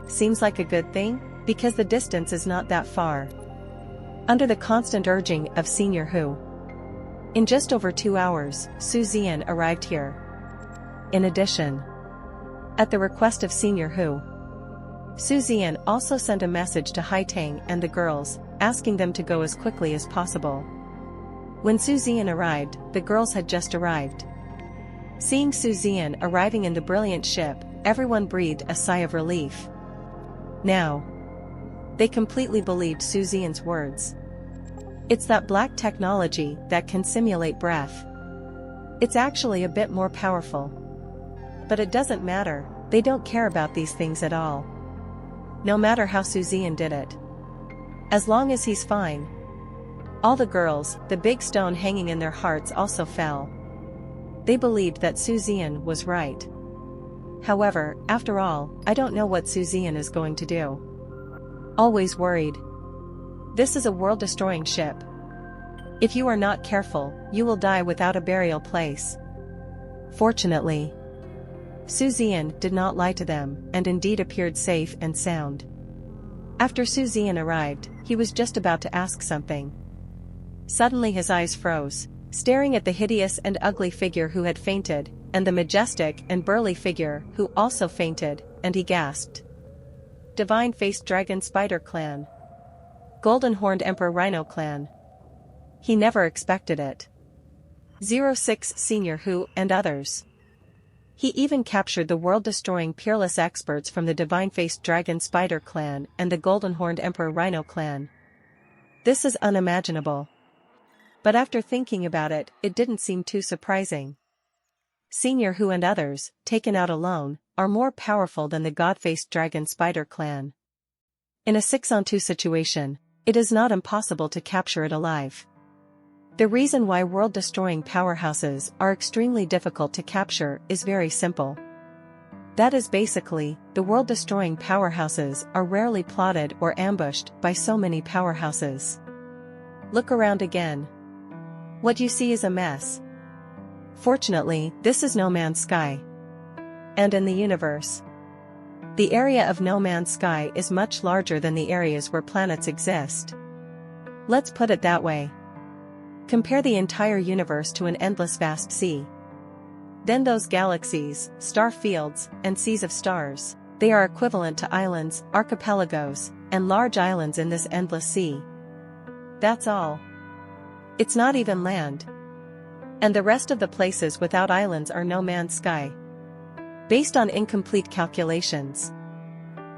Seems like a good thing, because the distance is not that far. Under the constant urging of Senior who. In just over 2 hours, Zian arrived here. In addition, at the request of Senior who, Zian also sent a message to Haitang and the girls, asking them to go as quickly as possible. When Zian arrived, the girls had just arrived. Seeing Zian arriving in the brilliant ship, everyone breathed a sigh of relief. Now, they completely believed Zian's words. It's that black technology that can simulate breath. It's actually a bit more powerful. But it doesn't matter, they don't care about these things at all. No matter how Zian did it. As long as he's fine. All the girls, the big stone hanging in their hearts also fell. They believed that Zian was right. However, after all, I don't know what Zian is going to do. Always worried. This is a world-destroying ship. If you are not careful, you will die without a burial place. Fortunately, Su Zian did not lie to them and indeed appeared safe and sound. After Su Zian arrived, he was just about to ask something. Suddenly his eyes froze, staring at the hideous and ugly figure who had fainted, and the majestic and burly figure who also fainted, and he gasped. Divine-faced dragon spider clan. Golden-horned emperor rhino clan. He never expected it. 06 Senior Who and others. He even captured the world-destroying peerless experts from the divine-faced dragon spider clan and the golden-horned emperor rhino clan. This is unimaginable. But after thinking about it, it didn't seem too surprising. Senior Who and others, taken out alone, are more powerful than the god-faced dragon spider clan. In a 6-on-2 situation, it is not impossible to capture it alive. The reason why world-destroying powerhouses are extremely difficult to capture is very simple. That is basically, the world-destroying powerhouses are rarely plotted or ambushed by so many powerhouses. Look around again. What you see is a mess. Fortunately, this is No Man's Sky. And in the universe, the area of No Man's Sky is much larger than the areas where planets exist. Let's put it that way. Compare the entire universe to an endless vast sea. Then those galaxies, star fields, and seas of stars, they are equivalent to islands, archipelagos, and large islands in this endless sea. That's all. It's not even land. And the rest of the places without islands are No Man's Sky. Based on incomplete calculations,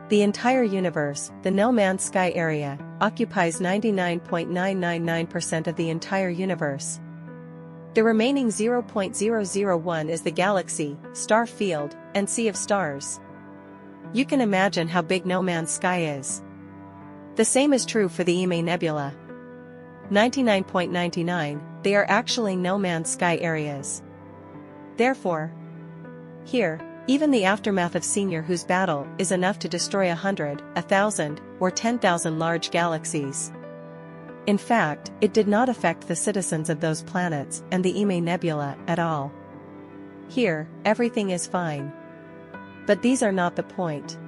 the entire universe, the No Man's Sky area, occupies 99.999% of the entire universe. The remaining 0.001 is the galaxy, star field, and sea of stars. You can imagine how big No Man's Sky is. The same is true for the Ime Nebula. 99.99, they are actually No Man's Sky areas. Therefore, here, even the aftermath of Senior Who's battle is enough to destroy 100, 1,000, or 10,000 large galaxies. In fact, it did not affect the citizens of those planets and the Ime Nebula at all. Here, everything is fine. But these are not the point.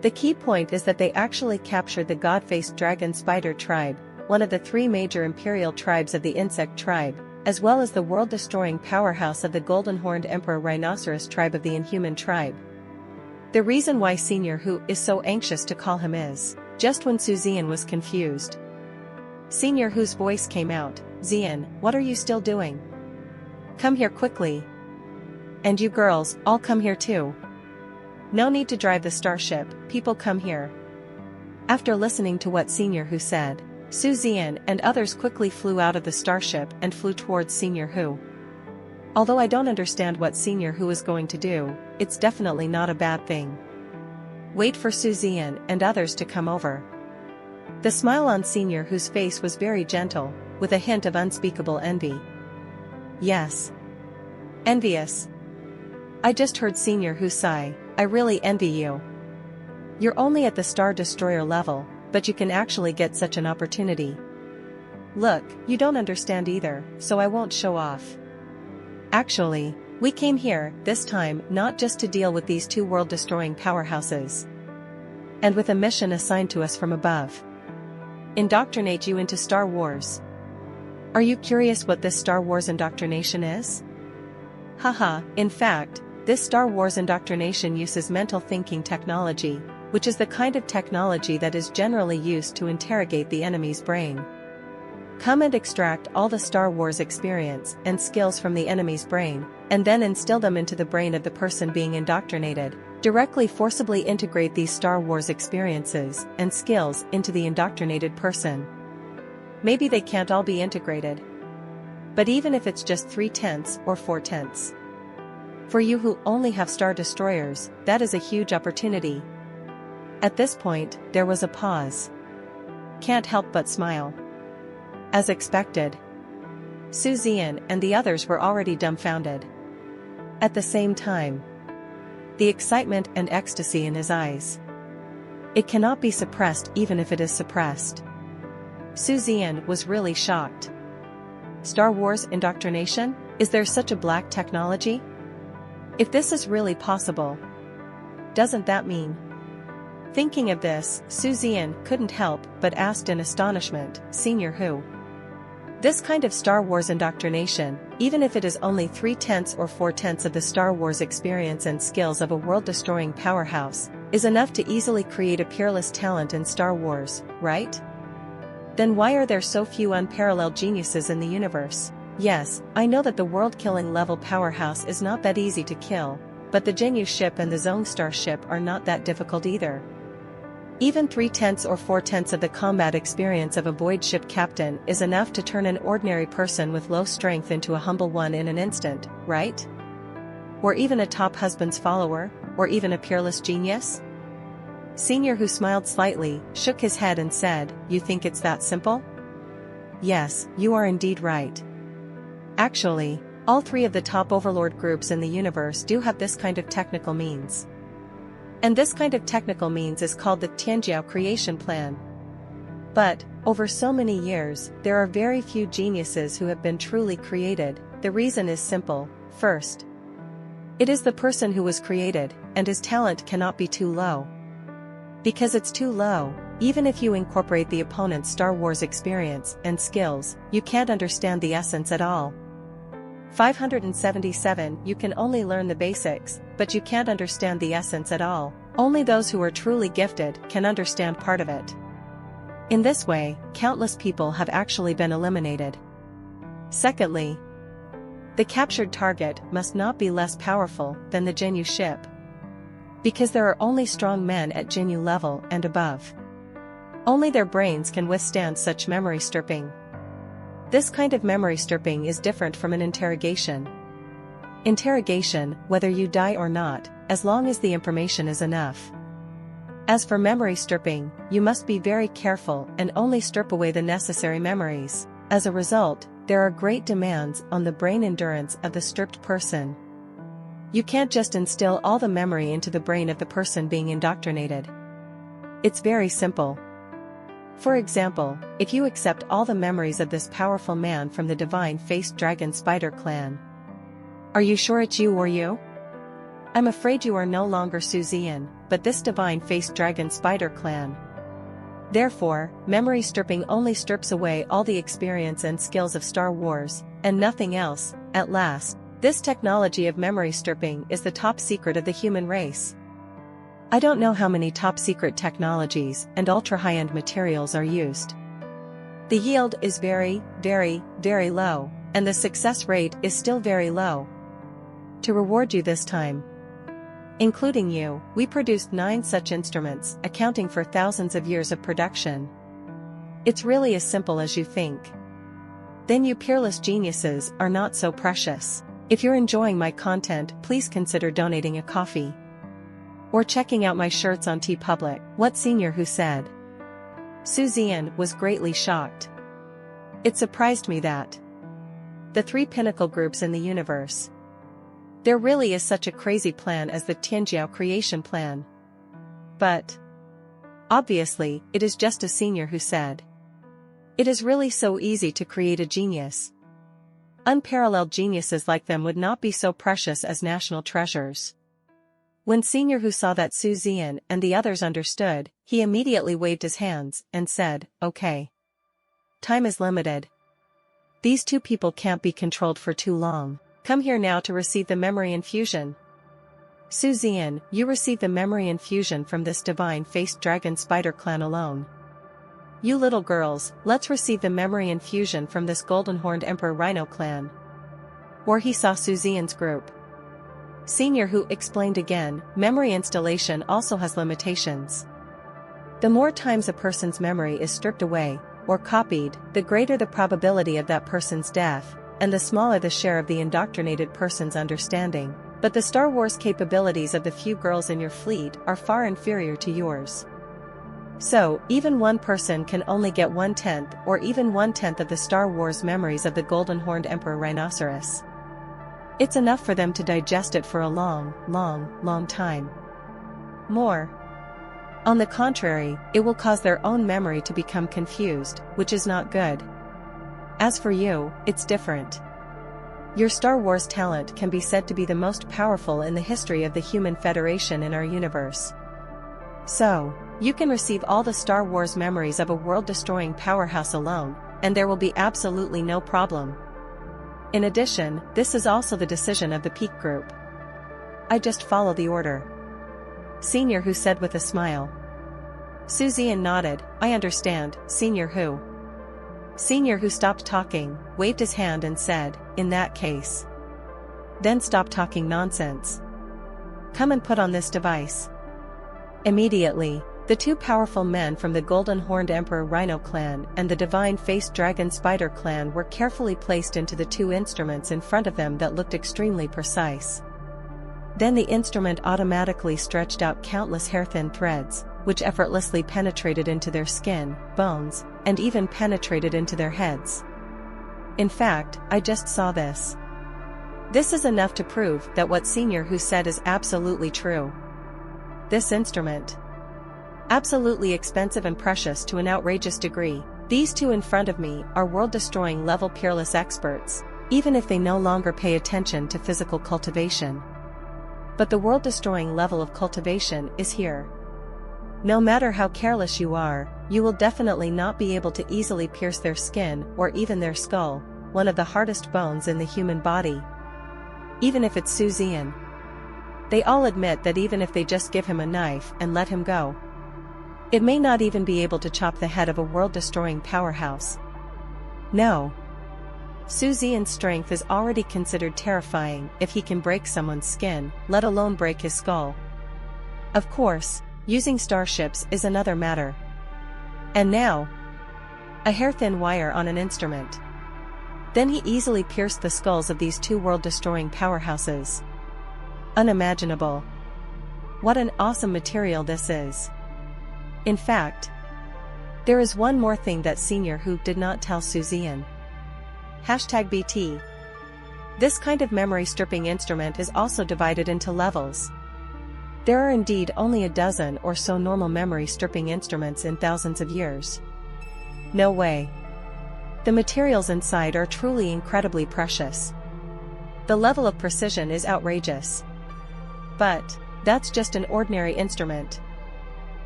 The key point is that they actually captured the god-faced dragon spider tribe, one of the 3 major imperial tribes of the insect tribe, as well as the world-destroying powerhouse of the golden-horned emperor rhinoceros tribe of the inhuman tribe. The reason why Senior Who is so anxious to call him is, just when Su Zian was confused. Senior Who's voice came out, "Zian, what are you still doing? Come here quickly. And you girls, all come here too. No need to drive the starship, people come here." After listening to what Senior Who said, Su Zian and others quickly flew out of the starship and flew towards Senior Who. Although I don't understand what Senior Who is going to do, it's definitely not a bad thing. Wait for Su Zian and others to come over. The smile on Senior Who's face was very gentle, with a hint of unspeakable envy. Yes. Envious. I just heard Senior Who sigh, "I really envy you. You're only at the Star Destroyer level, but you can actually get such an opportunity. Look, you don't understand either, so I won't show off. Actually, we came here, this time, not just to deal with these 2 world-destroying powerhouses. And with a mission assigned to us from above. Indoctrinate you into Star Wars. Are you curious what this Star Wars indoctrination is? Haha, in fact, this Star Wars indoctrination uses mental thinking technology, which is the kind of technology that is generally used to interrogate the enemy's brain. Come and extract all the Star Wars experience and skills from the enemy's brain, and then instill them into the brain of the person being indoctrinated. Directly forcibly integrate these Star Wars experiences and skills into the indoctrinated person. Maybe they can't all be integrated. But even if it's just 3/10 or 4/10. For you who only have Star Destroyers, that is a huge opportunity. At this point, there was a pause. Can't help but smile. As expected, Su Zian and the others were already dumbfounded. At the same time, the excitement and ecstasy in his eyes. It cannot be suppressed even if it is suppressed. Su Zian was really shocked. Star Wars indoctrination? Is there such a black technology? If this is really possible, doesn't that mean? Thinking of this, Zian couldn't help but asked in astonishment, Senior who? This kind of Star Wars indoctrination, even if it is only 3/10 or 4/10 of the Star Wars experience and skills of a world-destroying powerhouse, is enough to easily create a peerless talent in Star Wars, right? Then why are there so few unparalleled geniuses in the universe? Yes, I know that the world-killing level powerhouse is not that easy to kill, but the Jinyu ship and the Zong starship are not that difficult either. Even 3/10 or 4/10 of the combat experience of a void ship captain is enough to turn an ordinary person with low strength into a humble one in an instant, right? Or even a top husband's follower, or even a peerless genius? Senior, who smiled slightly, shook his head and said, "You think it's that simple?" "Yes, you are indeed right. Actually, all three of the top overlord groups in the universe do have this kind of technical means. And this kind of technical means is called the Tianjiao creation plan. But, over so many years, there are very few geniuses who have been truly created. The reason is simple. First, it is the person who was created, and his talent cannot be too low. Because it's too low, even if you incorporate the opponent's Star Wars experience and skills, you can't understand the essence at all. 577 You can only learn the basics, but you can't understand the essence at all. Only those who are truly gifted can understand part of it. In this way, countless people have actually been eliminated. Secondly, the captured target must not be less powerful than the Jinyu ship. Because there are only strong men at Jinyu level and above. Only their brains can withstand such memory stripping. This kind of memory stripping is different from an interrogation. Interrogation, whether you die or not, as long as the information is enough. As for memory stripping, you must be very careful and only strip away the necessary memories. As a result, there are great demands on the brain endurance of the stripped person. You can't just instill all the memory into the brain of the person being indoctrinated. It's very simple. For example, if you accept all the memories of this powerful man from the divine-faced dragon spider clan. Are you sure it's you or you? I'm afraid you are no longer Zian, but this divine-faced dragon spider clan. Therefore, memory stripping only strips away all the experience and skills of Star Wars, and nothing else. At last, this technology of memory stripping is the top secret of the human race. I don't know how many top-secret technologies and ultra-high-end materials are used. The yield is very, very, very low, and the success rate is still very low. To reward you this time, including you, we produced 9 such instruments, accounting for thousands of years of production. It's really as simple as you think. Then you peerless geniuses are not so precious. If you're enjoying my content, please consider donating a coffee. Or checking out my shirts on TeePublic. What Senior who said? Zian was greatly shocked. It surprised me that the 3 pinnacle groups in the universe. There really is such a crazy plan as the Tianjiao creation plan. But obviously, it is just a Senior who said. It is really so easy to create a genius. Unparalleled geniuses like them would not be so precious as national treasures. When Senior who saw that Zian and the others understood, he immediately waved his hands and said, "Okay. Time is limited. These 2 people can't be controlled for too long. Come here now to receive the memory infusion." Zian, you receive the memory infusion from this divine-faced dragon spider clan alone. You little girls, let's receive the memory infusion from this golden-horned emperor rhino clan. Or he saw Zian's group. Senior who explained again, memory installation also has limitations. The more times a person's memory is stripped away, or copied, the greater the probability of that person's death, and the smaller the share of the indoctrinated person's understanding. But the Star Wars capabilities of the few girls in your fleet are far inferior to yours. So, even one person can only get 1/10 or even 1/10 of the Star Wars memories of the golden-horned emperor rhinoceros. It's enough for them to digest it for a long, long, long time. More. On the contrary, it will cause their own memory to become confused, which is not good. As for you, it's different. Your Star Wars talent can be said to be the most powerful in the history of the human federation in our universe. So, you can receive all the Star Wars memories of a world-destroying powerhouse alone, and there will be absolutely no problem. In addition, this is also the decision of the Peak Group. I just follow the order. Senior Who said with a smile. Zian nodded. I understand, Senior Who. Senior Who stopped talking, waved his hand and said, in that case. Then stop talking nonsense. Come and put on this device. Immediately, the two powerful men from the Golden-Horned Emperor Rhino clan and the Divine-Faced Dragon Spider clan were carefully placed into the two instruments in front of them that looked extremely precise. Then the instrument automatically stretched out countless hair-thin threads, which effortlessly penetrated into their skin, bones, and even penetrated into their heads. In fact, I just saw this. This is enough to prove that what Senior Who said is absolutely true. This instrument. Absolutely expensive and precious to an outrageous degree. These two in front of me are world-destroying level peerless experts, even if they no longer pay attention to physical cultivation. But the world-destroying level of cultivation is here. No matter how careless you are, you will definitely not be able to easily pierce their skin or even their skull, one of the hardest bones in the human body. Even if it's Zian. They all admit that even if they just give him a knife and let him go, it may not even be able to chop the head of a world-destroying powerhouse. No. Zian's strength is already considered terrifying if he can break someone's skin, let alone break his skull. Of course, using starships is another matter. And now, a hair-thin wire on an instrument. Then he easily pierced the skulls of these two world-destroying powerhouses. Unimaginable. What an awesome material this is. In fact, there is one more thing that Senior Who did not tell Zian. #BT. This kind of memory-stripping instrument is also divided into levels. There are indeed only a dozen or so normal memory-stripping instruments in thousands of years. No way. The materials inside are truly incredibly precious. The level of precision is outrageous. But that's just an ordinary instrument.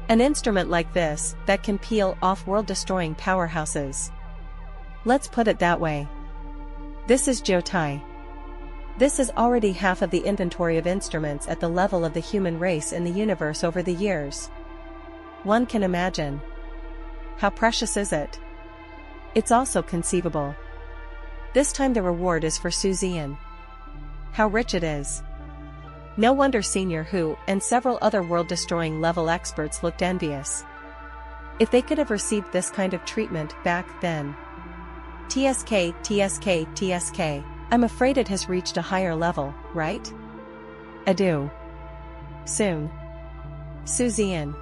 An instrument like this that can peel off world-destroying powerhouses. Let's put it that way. This is Jotai. This is already half of the inventory of instruments at the level of the human race in the universe over the years. One can imagine. How precious is it? It's also conceivable. This time the reward is for Zian. How rich it is. No wonder Senior Who and several other world-destroying level experts looked envious. If they could have received this kind of treatment back then. TSK. I'm afraid it has reached a higher level, right? Adieu. Soon. Zian.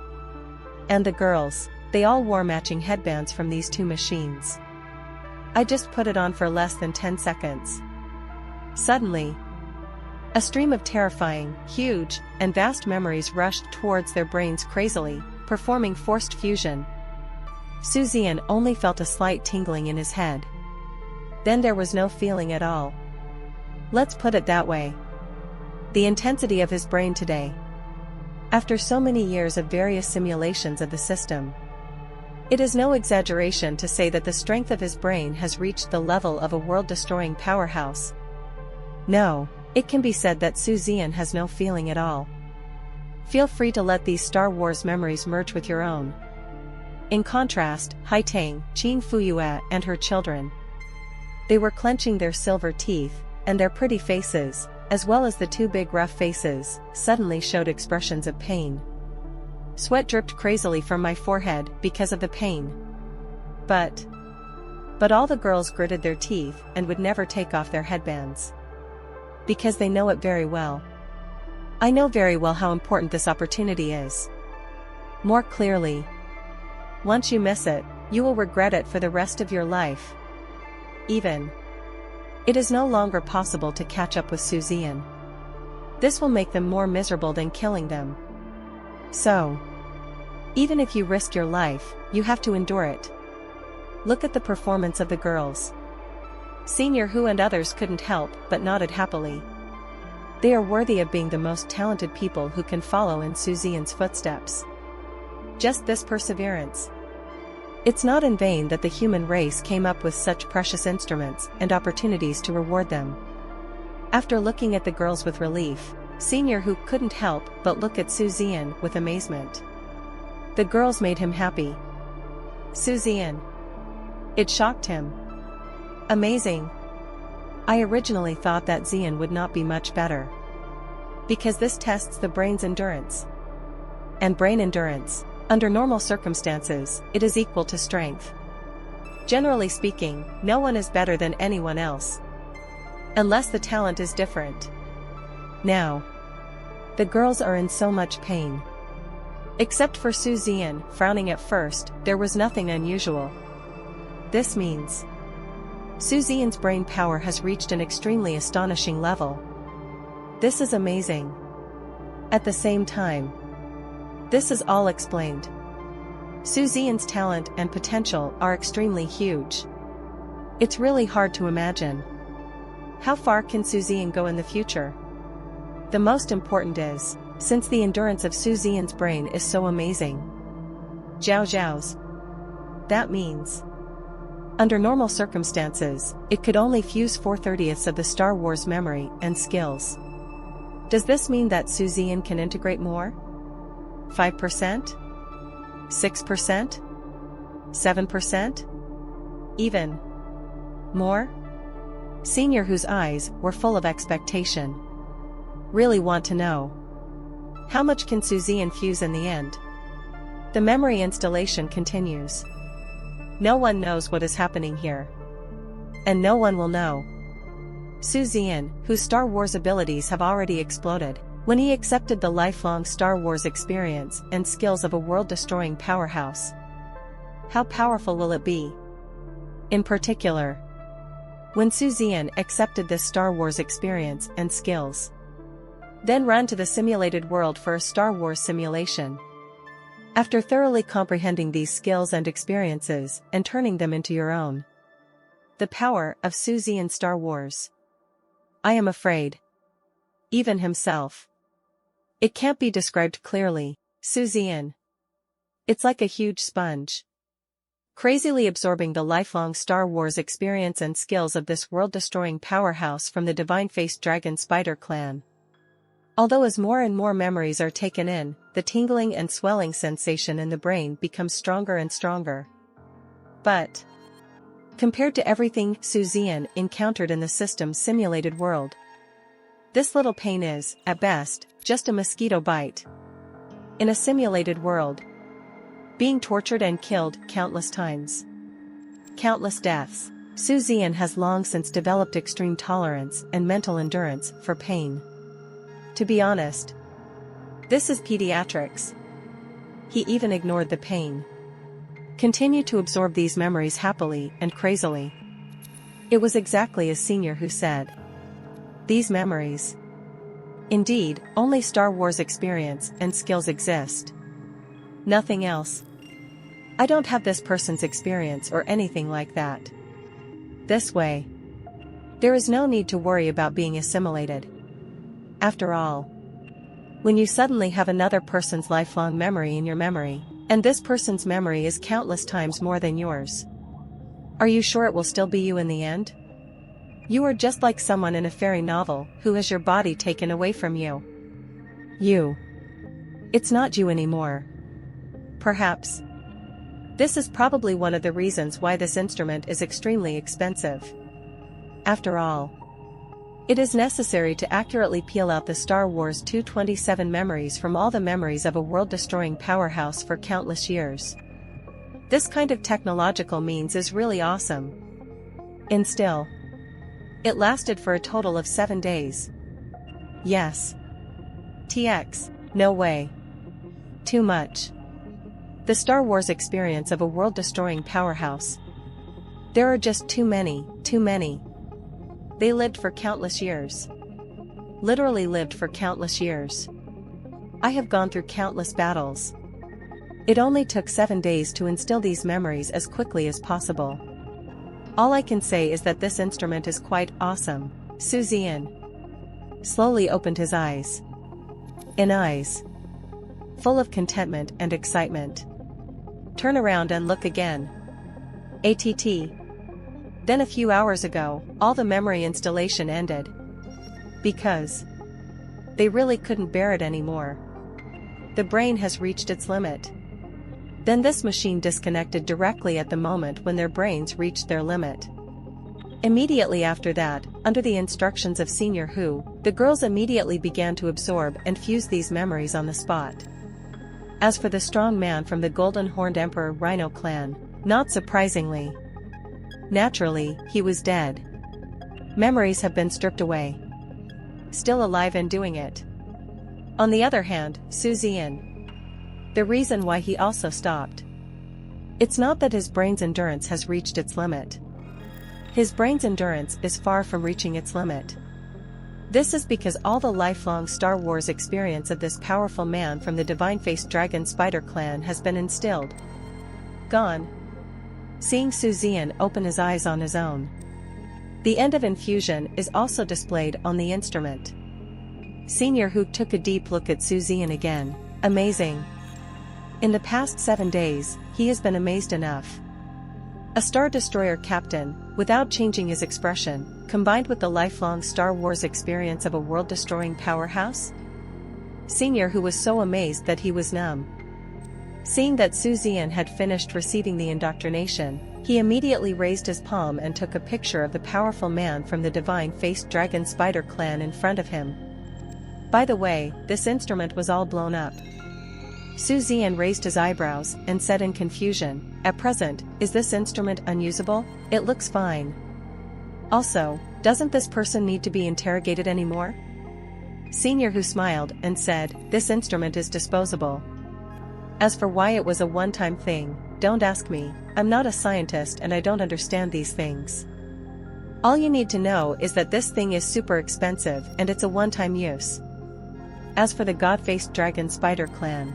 And the girls, they all wore matching headbands from these two machines. I just put it on for less than 10 seconds. Suddenly, a stream of terrifying, huge, and vast memories rushed towards their brains crazily, performing forced fusion. Zian only felt a slight tingling in his head. Then there was no feeling at all. Let's put it that way. The intensity of his brain today. After so many years of various simulations of the system, it is no exaggeration to say that the strength of his brain has reached the level of a world-destroying powerhouse. No, it can be said that Zian has no feeling at all. Feel free to let these Star Wars memories merge with your own. In contrast, Haitang, Qin Fuyue and her children. They were clenching their silver teeth, and their pretty faces, as well as the two big rough faces, suddenly showed expressions of pain. Sweat dripped crazily from my forehead because of the pain. But all the girls gritted their teeth and would never take off their headbands. Because they know it very well. I know very well how important this opportunity is. More clearly. Once you miss it, you will regret it for the rest of your life. Even. It is no longer possible to catch up with Zian. This will make them more miserable than killing them. So, even if you risk your life, you have to endure it. Look at the performance of the girls. Senior Hu and others couldn't help but nodded happily. They are worthy of being the most talented people who can follow in Zian's footsteps. Just this perseverance. It's not in vain that the human race came up with such precious instruments and opportunities to reward them. After looking at the girls with relief, Senior Hu couldn't help but look at Zian with amazement. The girls made him happy. Zian. It shocked him. Amazing. I originally thought that Zian would not be much better. Because this tests the brain's endurance. And brain endurance, under normal circumstances, it is equal to strength. Generally speaking, no one is better than anyone else. Unless the talent is different. Now, the girls are in so much pain. Except for Zian, frowning at first, there was nothing unusual. This means Zian's brain power has reached an extremely astonishing level. This is amazing. At the same time, this is all explained. Zian's talent and potential are extremely huge. It's really hard to imagine. How far can Zian go in the future? The most important is, since the endurance of Zian's brain is so amazing. Zhao's. That means, under normal circumstances, it could only fuse 4/30ths of the Star Wars memory and skills. Does this mean that Zian can integrate more? 5%? 6%? 7%? Even more? Senior Hu's eyes were full of expectation. Really want to know. How much can Zian fuse in the end? The memory installation continues. No one knows what is happening here. And no one will know. Zian, whose Star Wars abilities have already exploded, when he accepted the lifelong Star Wars experience and skills of a world-destroying powerhouse. How powerful will it be? In particular, when Zian accepted this Star Wars experience and skills. Then run to the simulated world for a Star Wars simulation. After thoroughly comprehending these skills and experiences and turning them into your own. The power of Zian Star Wars. I am afraid. Even himself. It can't be described clearly, Zian. It's like a huge sponge. Crazily absorbing the lifelong Star Wars experience and skills of this world-destroying powerhouse from the divine-faced dragon spider clan. Although as more and more memories are taken in, the tingling and swelling sensation in the brain becomes stronger and stronger. But, compared to everything Zian encountered in the system's simulated world, this little pain is, at best, just a mosquito bite. In a simulated world, being tortured and killed countless times. Countless deaths, Zian has long since developed extreme tolerance and mental endurance for pain. To be honest, this is pediatrics. He even ignored the pain. Continued to absorb these memories happily and crazily. It was exactly as Senior Hu said. These memories. Indeed, only Star Wars experience and skills exist. Nothing else. I don't have this person's experience or anything like that. This way, there is no need to worry about being assimilated. After all, when you suddenly have another person's lifelong memory in your memory, and this person's memory is countless times more than yours, are you sure it will still be you in the end? You are just like someone in a fairy novel who has your body taken away from you. You. It's not you anymore. Perhaps. This is probably one of the reasons why this instrument is extremely expensive. After all, it is necessary to accurately peel out the Star Wars 227 memories from all the memories of a world-destroying powerhouse for countless years. This kind of technological means is really awesome. And still, it lasted for a total of 7 days. Yes. TX, no way. Too much. The Star Wars experience of a world-destroying powerhouse. There are just too many. They lived for countless years. Literally lived for countless years. I have gone through countless battles. It only took 7 days to instill these memories as quickly as possible. All I can say is that this instrument is quite awesome. Zian slowly opened his eyes. In eyes full of contentment and excitement. Turn around and look again. ATT. Then a few hours ago, all the memory installation ended. Because they really couldn't bear it anymore. The brain has reached its limit. Then this machine disconnected directly at the moment when their brains reached their limit. Immediately after that, under the instructions of Senior Hu, the girls immediately began to absorb and fuse these memories on the spot. As for the strong man from the golden-horned emperor Rhino clan, not surprisingly, naturally, he was dead. Memories have been stripped away. Still alive and doing it. On the other hand, Zian. The reason why he also stopped. It's not that his brain's endurance has reached its limit. His brain's endurance is far from reaching its limit. This is because all the lifelong Star Wars experience of this powerful man from the divine-faced dragon spider clan has been instilled. Gone. Seeing Zian open his eyes on his own. The end of infusion is also displayed on the instrument. Senior Hu took a deep look at Zian again. Amazing. In the past 7 days, he has been amazed enough. A Star Destroyer captain, without changing his expression, combined with the lifelong Star Wars experience of a world-destroying powerhouse? Senior Hu was so amazed that he was numb. Seeing that Zian had finished receiving the indoctrination, he immediately raised his palm and took a picture of the powerful man from the divine-faced dragon spider clan in front of him. By the way, this instrument was all blown up. Zian raised his eyebrows and said in confusion, "At present, is this instrument unusable? It looks fine. Also, doesn't this person need to be interrogated anymore?" Senior Hu smiled and said, "This instrument is disposable. As for why it was a one-time thing, don't ask me, I'm not a scientist and I don't understand these things. All you need to know is that this thing is super expensive and it's a one-time use. As for the god-faced dragon spider clan,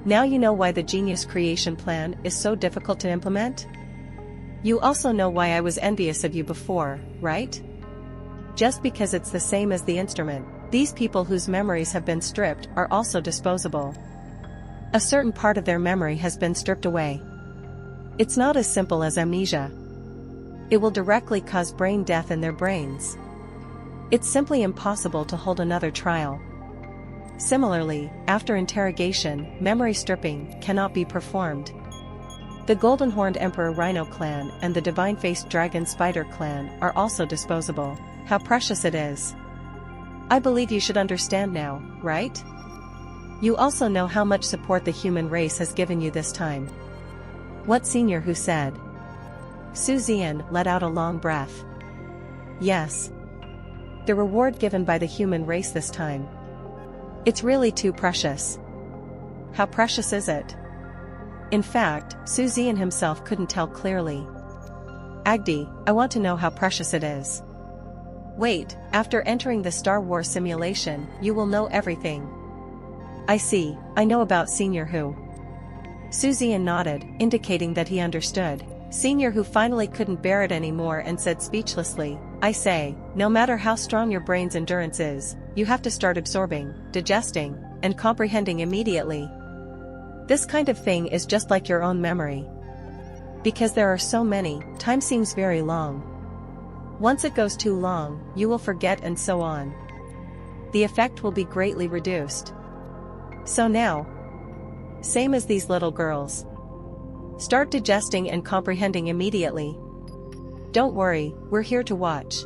now you know why the genius creation plan is so difficult to implement? You also know why I was envious of you before, right? Just because it's the same as the instrument, these people whose memories have been stripped are also disposable. A certain part of their memory has been stripped away. It's not as simple as amnesia. It will directly cause brain death in their brains. It's simply impossible to hold another trial. Similarly, after interrogation, memory stripping cannot be performed. The golden-horned emperor Rhino clan and the divine-faced dragon spider clan are also disposable. How precious it is. I believe you should understand now, right? You also know how much support the human race has given you this time. What Senior Hu said. Zian let out a long breath. Yes. The reward given by the human race this time. It's really too precious. How precious is it? In fact, Zian himself couldn't tell clearly. Agdi, I want to know how precious it is. Wait, after entering the Star Wars simulation, you will know everything. I see, I know about Senior Hu. Zian nodded, indicating that he understood. Senior Hu finally couldn't bear it anymore and said speechlessly, I say, no matter how strong your brain's endurance is, you have to start absorbing, digesting, and comprehending immediately. This kind of thing is just like your own memory. Because there are so many, time seems very long. Once it goes too long, you will forget and so on. The effect will be greatly reduced. So now, same as these little girls. Start digesting and comprehending immediately. Don't worry, we're here to watch.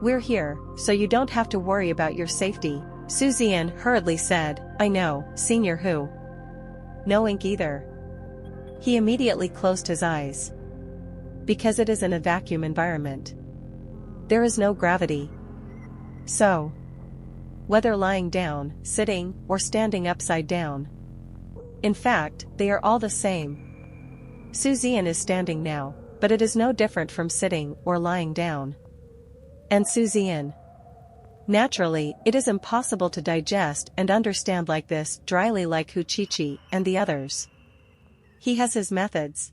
We're here, so you don't have to worry about your safety, Zian hurriedly said. I know, Senior Hu. No ink either. He immediately closed his eyes. Because it is in a vacuum environment. There is no gravity. So, whether lying down, sitting, or standing upside down. In fact, they are all the same. Zian is standing now, but it is no different from sitting or lying down. And Zian. Naturally, it is impossible to digest and understand like this dryly like Hu Chi and the others. He has his methods.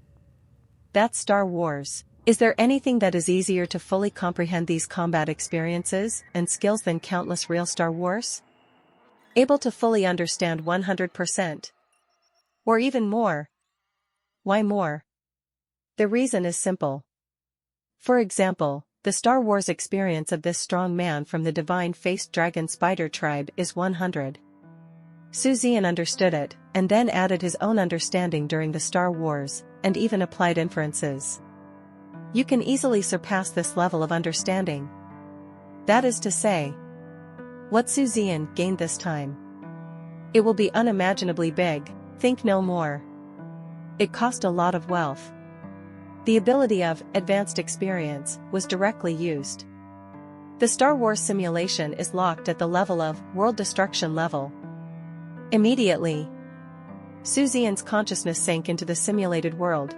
That's Star Wars. Is there anything that is easier to fully comprehend these combat experiences and skills than countless real Star Wars? Able to fully understand 100%. Or even more. Why more? The reason is simple. For example, the Star Wars experience of this strong man from the divine-faced dragon spider tribe is 100. Zian understood it, and then added his own understanding during the Star Wars, and even applied inferences. You can easily surpass this level of understanding. That is to say, what Zian gained this time. It will be unimaginably big, think no more. It cost a lot of wealth. The ability of advanced experience was directly used. The Star Wars simulation is locked at the level of world destruction level. Immediately, Zian's consciousness sank into the simulated world.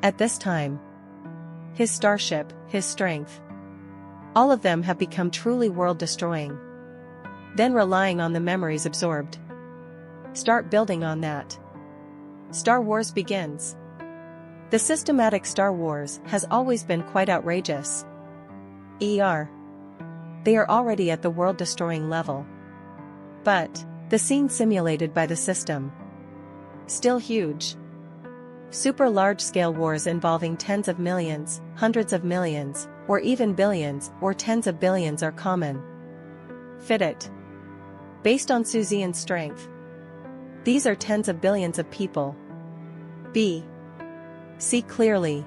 At this time, his starship, his strength, all of them have become truly world-destroying. Then relying on the memories absorbed. Start building on that. Star Wars begins. The systematic Star Wars has always been quite outrageous. They are already at the world-destroying level. But the scene simulated by the system, still huge. Super large-scale wars involving tens of millions, hundreds of millions, or even billions or tens of billions are common. Fit it. Based on Zian's strength, these are tens of billions of people. See clearly.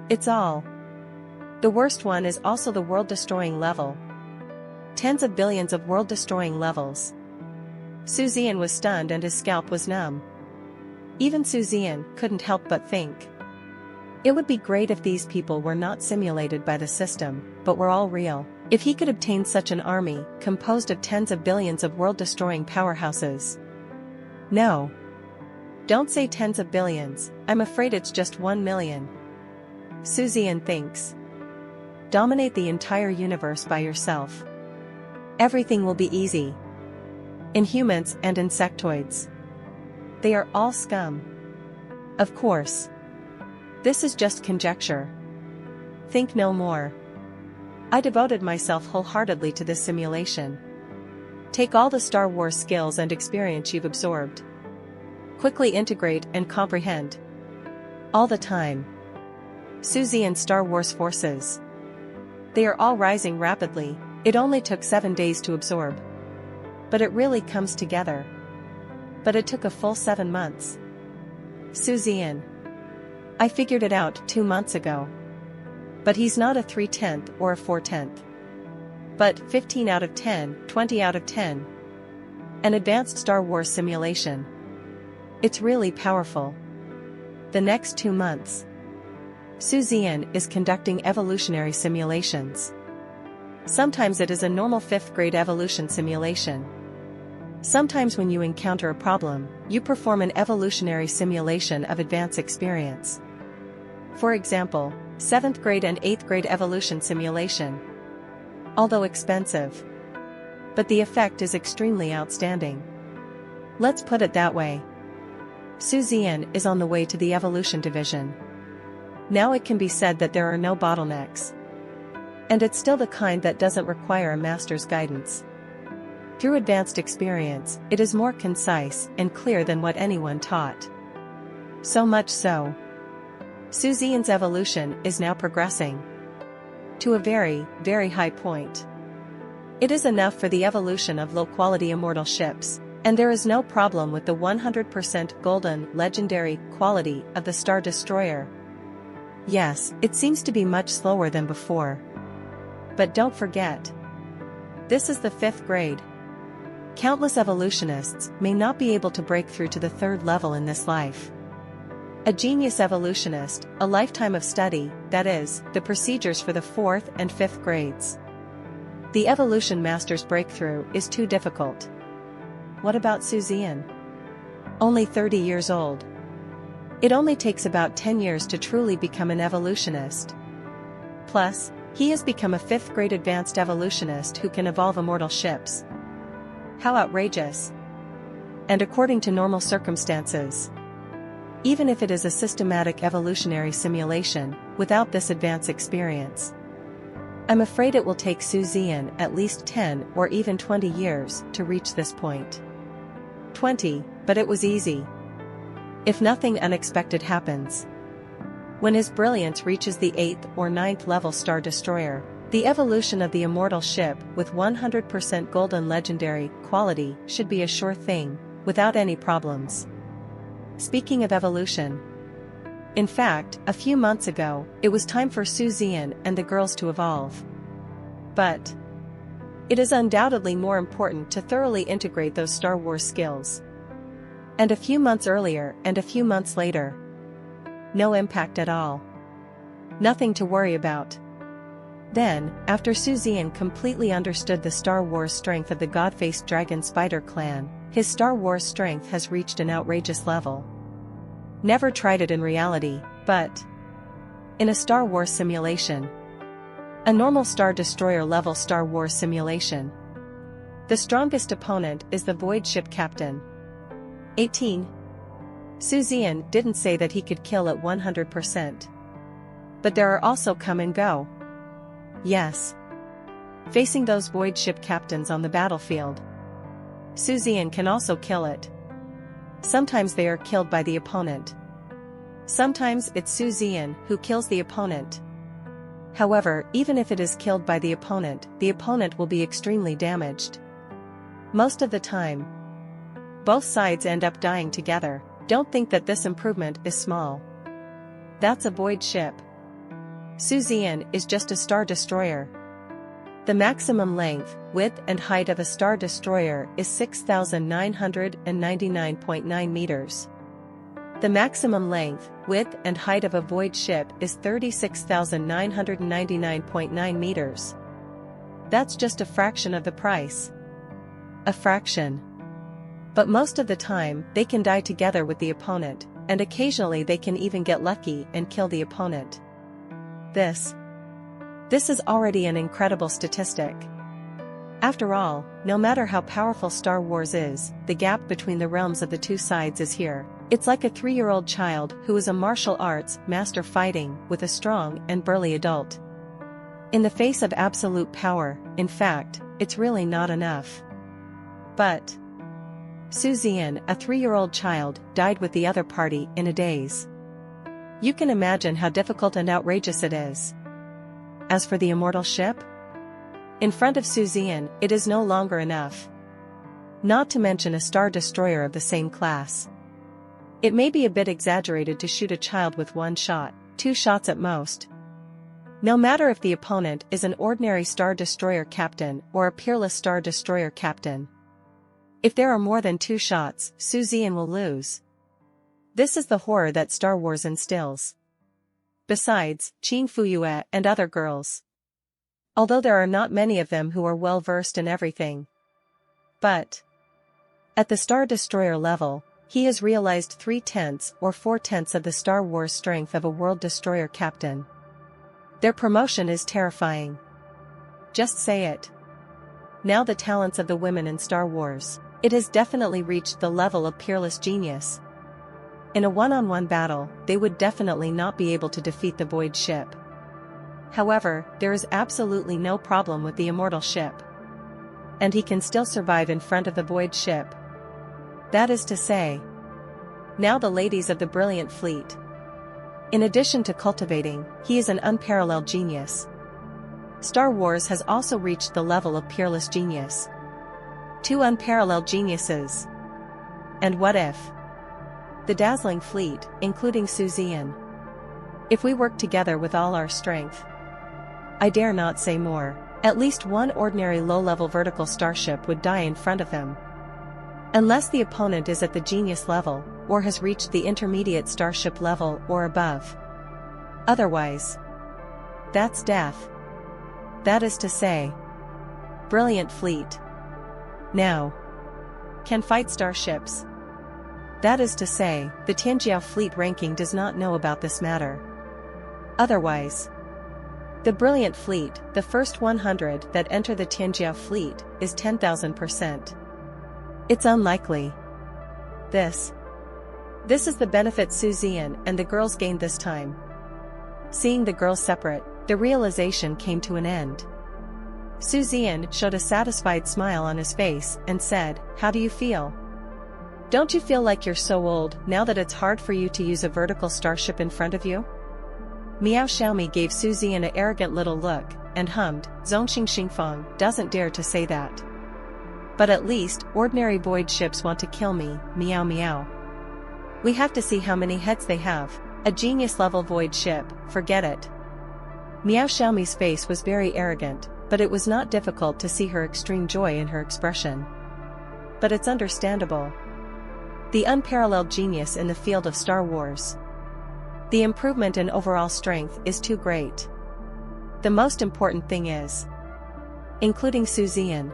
It's all. The worst one is also the world-destroying level. Tens of billions of world-destroying levels. Zian was stunned and his scalp was numb. Even Zian couldn't help but think. It would be great if these people were not simulated by the system, but were all real. If he could obtain such an army, composed of tens of billions of world-destroying powerhouses. No. Don't say tens of billions, I'm afraid it's just 1 million. Zian thinks. Dominate the entire universe by yourself. Everything will be easy. Inhumans and insectoids. They are all scum. Of course. This is just conjecture. Think no more. I devoted myself wholeheartedly to this simulation. Take all the Star Wars skills and experience you've absorbed. Quickly integrate and comprehend. All the time. Zian's Star Wars forces. They are all rising rapidly. It only took 7 days to absorb. But it really comes together. But it took a full 7 months. Zian. I figured it out 2 months ago. But he's not a 3/10 or a 4/10. But 15 out of 10, 20 out of 10. An advanced Star Wars simulation. It's really powerful. The next 2 months, Zian is conducting evolutionary simulations. Sometimes it is a normal 5th grade evolution simulation. Sometimes when you encounter a problem, you perform an evolutionary simulation of advanced experience. For example, 7th grade and 8th grade evolution simulation. Although expensive. But the effect is extremely outstanding. Let's put it that way. Zian is on the way to the evolution division. Now it can be said that there are no bottlenecks. And it's still the kind that doesn't require a master's guidance. Through advanced experience, it is more concise and clear than what anyone taught. So much so. Zian's evolution is now progressing to a very, very high point. It is enough for the evolution of low-quality immortal ships, and there is no problem with the 100% golden, legendary quality of the Star Destroyer. Yes, it seems to be much slower than before. But don't forget. This is the 5th grade. Countless evolutionists may not be able to break through to the 3rd level in this life. A genius evolutionist, a lifetime of study, that is, the procedures for the 4th and 5th grades. The evolution master's breakthrough is too difficult. What about Zian? Only 30 years old. It only takes about 10 years to truly become an evolutionist. Plus, he has become a 5th grade advanced evolutionist who can evolve immortal ships. How outrageous! And according to normal circumstances. Even if it is a systematic evolutionary simulation, without this advance experience. I'm afraid it will take Zian at least 10 or even 20 years to reach this point. 20, but it was easy. If nothing unexpected happens. When his brilliance reaches the 8th or 9th level Star Destroyer, the evolution of the immortal ship with 100% golden legendary quality should be a sure thing, without any problems. Speaking of evolution. In fact, a few months ago, it was time for Zian and the girls to evolve. But it is undoubtedly more important to thoroughly integrate those Star Wars skills. And a few months earlier and a few months later. No impact at all. Nothing to worry about. Then, after Zian completely understood the Star Wars strength of the God-faced Dragon Spider clan, his Star Wars strength has reached an outrageous level. Never tried it in reality, but in a Star Wars simulation. A normal Star Destroyer level Star Wars simulation. The strongest opponent is the Void Ship Captain. 18. Zian didn't say that he could kill at 100%. But there are also come and go. Yes. Facing those Void Ship Captains on the battlefield. Zian can also kill it. Sometimes they are killed by the opponent. Sometimes it's Zian who kills the opponent. However, even if it is killed by the opponent will be extremely damaged. Most of the time, both sides end up dying together. Don't think that this improvement is small. That's a void ship. Zian is just a Star Destroyer. The maximum length, width and height of a Star Destroyer is 6,999.9 meters. The maximum length, width and height of a void ship is 36,999.9 meters. That's just a fraction of the price. A fraction. But most of the time, they can die together with the opponent, and occasionally they can even get lucky and kill the opponent. This is already an incredible statistic. After all, no matter how powerful Star Wars is, the gap between the realms of the two sides is here. It's like a 3-year-old child who is a martial arts master fighting with a strong and burly adult. In the face of absolute power, in fact, it's really not enough. But Zian, a 3-year-old child, died with the other party in a daze. You can imagine how difficult and outrageous it is. As for the immortal ship? In front of Zian, it is no longer enough. Not to mention a Star Destroyer of the same class. It may be a bit exaggerated to shoot a child with 1 shot, 2 shots at most. No matter if the opponent is an ordinary Star Destroyer captain or a peerless Star Destroyer captain. If there are more than 2 shots, Zian will lose. This is the horror that Star Wars instills. Besides, Qin Fuyue and other girls. Although there are not many of them who are well versed in everything. But at the Star Destroyer level, he has realized 3/10 or 4/10 of the Star Wars strength of a World Destroyer captain. Their promotion is terrifying. Just say it. Now the talents of the women in Star Wars. It has definitely reached the level of peerless genius. In a one-on-one battle, they would definitely not be able to defeat the void ship. However, there is absolutely no problem with the immortal ship. And he can still survive in front of the void ship. That is to say, now the ladies of the brilliant fleet. In addition to cultivating, he is an unparalleled genius. Star Wars has also reached the level of peerless genius. 2 unparalleled geniuses. And what if? The dazzling fleet, including Zian. If we work together with all our strength. I dare not say more. At least one ordinary low-level vertical starship would die in front of him. Unless the opponent is at the genius level, or has reached the intermediate starship level or above. Otherwise, that's death. That is to say, brilliant fleet. Now, can fight starships. That is to say, the Tianjiao fleet ranking does not know about this matter. Otherwise, the brilliant fleet, the first 100 that enter the Tianjiao fleet, is 10,000%. It's unlikely. This is the benefit Zian and the girls gained this time. Seeing the girls separate, the realization came to an end. Zian showed a satisfied smile on his face and said, "How do you feel? Don't you feel like you're so old now that it's hard for you to use a vertical starship in front of you?" Miao Xiaomi gave Zian an arrogant little look, and hummed, "Zhongxing Xingfeng doesn't dare to say that. But at least, ordinary void ships want to kill me, meow meow. We have to see how many heads they have. A genius-level void ship, forget it." Miao Xiaomi's face was very arrogant, but it was not difficult to see her extreme joy in her expression. But it's understandable. The unparalleled genius in the field of Star Wars. The improvement in overall strength is too great. The most important thing is, including Zian.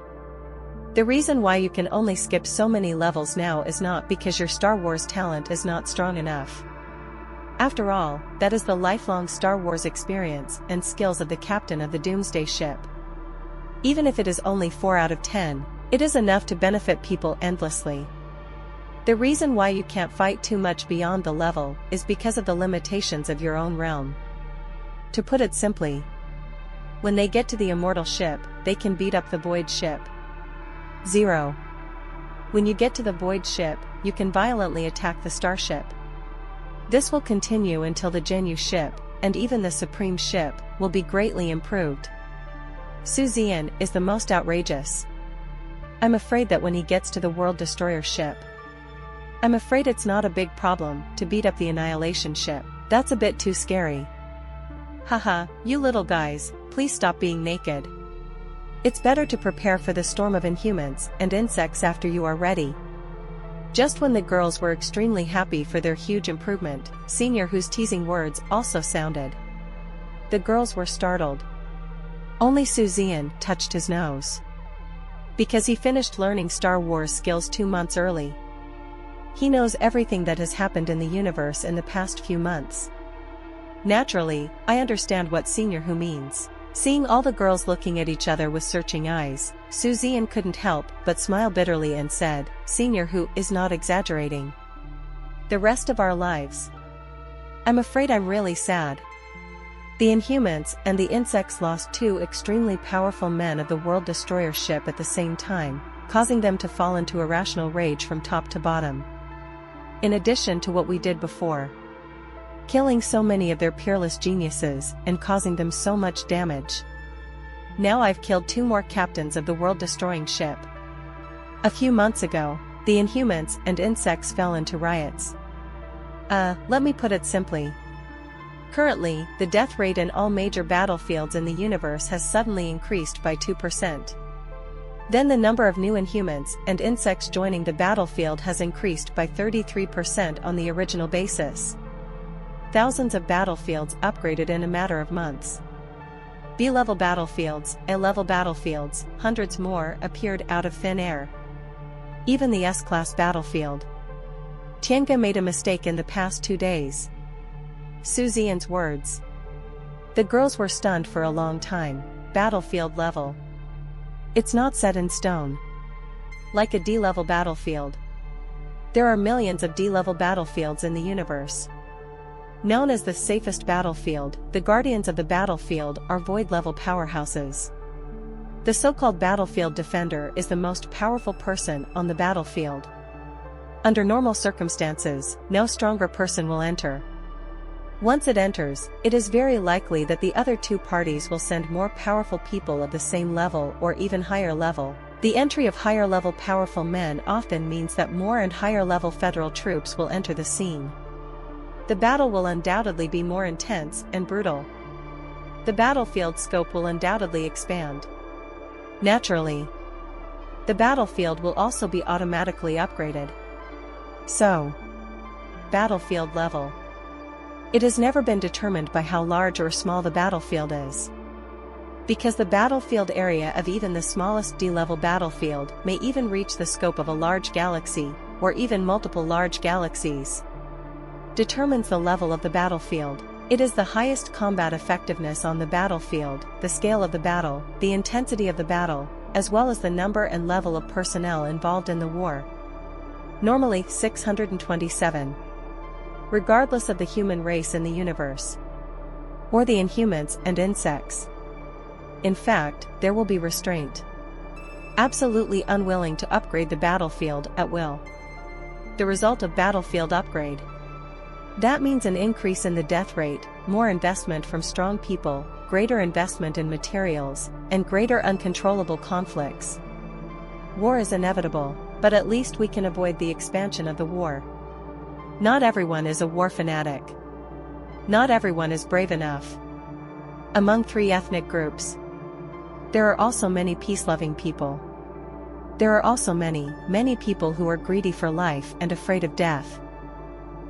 The reason why you can only skip so many levels now is not because your Star Wars talent is not strong enough. After all, that is the lifelong Star Wars experience and skills of the captain of the Doomsday ship. Even if it is only 4 out of 10, it is enough to benefit people endlessly. The reason why you can't fight too much beyond the level is because of the limitations of your own realm. To put it simply, when they get to the immortal ship, they can beat up the void ship. 0. When you get to the void ship, you can violently attack the starship. This will continue until the Genyu ship, and even the Supreme ship, will be greatly improved. Zian is the most outrageous. I'm afraid that when he gets to the World Destroyer ship, I'm afraid it's not a big problem to beat up the Annihilation ship. That's a bit too scary. Haha, you little guys, please stop being naked. It's better to prepare for the storm of inhumans and insects after you are ready. Just when the girls were extremely happy for their huge improvement, Senior Hu's teasing words also sounded. The girls were startled. Only Zian touched his nose. Because he finished learning Star Wars skills 2 months early. He knows everything that has happened in the universe in the past few months. Naturally, I understand what Senior Hu means. Seeing all the girls looking at each other with searching eyes, Zian couldn't help but smile bitterly and said, "Senior Hu is not exaggerating. The rest of our lives. I'm afraid I'm really sad." The Inhumans and the insects lost 2 extremely powerful men of the World Destroyer ship at the same time, causing them to fall into irrational rage from top to bottom. In addition to what we did before, killing so many of their peerless geniuses and causing them so much damage. Now I've killed 2 more captains of the world-destroying ship. A few months ago, the Inhumans and insects fell into riots. Let me put it simply. Currently, the death rate in all major battlefields in the universe has suddenly increased by 2%. Then the number of new Inhumans and insects joining the battlefield has increased by 33% on the original basis. Thousands of battlefields upgraded in a matter of months. B-level battlefields, A-level battlefields, hundreds more appeared out of thin air. Even the S-class battlefield. Tiange made a mistake in the past 2 days. Zian's words. The girls were stunned for a long time. Battlefield level. It's not set in stone. Like a D-level battlefield. There are millions of D-level battlefields in the universe. Known as the safest battlefield, the guardians of the battlefield are void-level powerhouses. The so-called battlefield defender is the most powerful person on the battlefield. Under normal circumstances, no stronger person will enter. Once it enters, it is very likely that the other 2 parties will send more powerful people of the same level or even higher level. The entry of higher-level powerful men often means that more and higher-level federal troops will enter the scene. The battle will undoubtedly be more intense and brutal. The battlefield scope will undoubtedly expand. Naturally, the battlefield will also be automatically upgraded. So, battlefield level. It has never been determined by how large or small the battlefield is. Because the battlefield area of even the smallest D-level battlefield may even reach the scope of a large galaxy, or even multiple large galaxies. Determines the level of the battlefield. It is the highest combat effectiveness on the battlefield, the scale of the battle, the intensity of the battle, as well as the number and level of personnel involved in the war. Normally 627. Regardless of the human race in the universe. or the inhumans and insects. In fact, there will be restraint. Absolutely unwilling to upgrade the battlefield at will. The result of battlefield upgrade. That means an increase in the death rate, more investment from strong people, greater investment in materials, and greater uncontrollable conflicts. War is inevitable, but at least we can avoid the expansion of the war. Not everyone is a war fanatic. Not everyone is brave enough. Among 3 ethnic groups, there are also many peace-loving people. There are also many people who are greedy for life and afraid of death.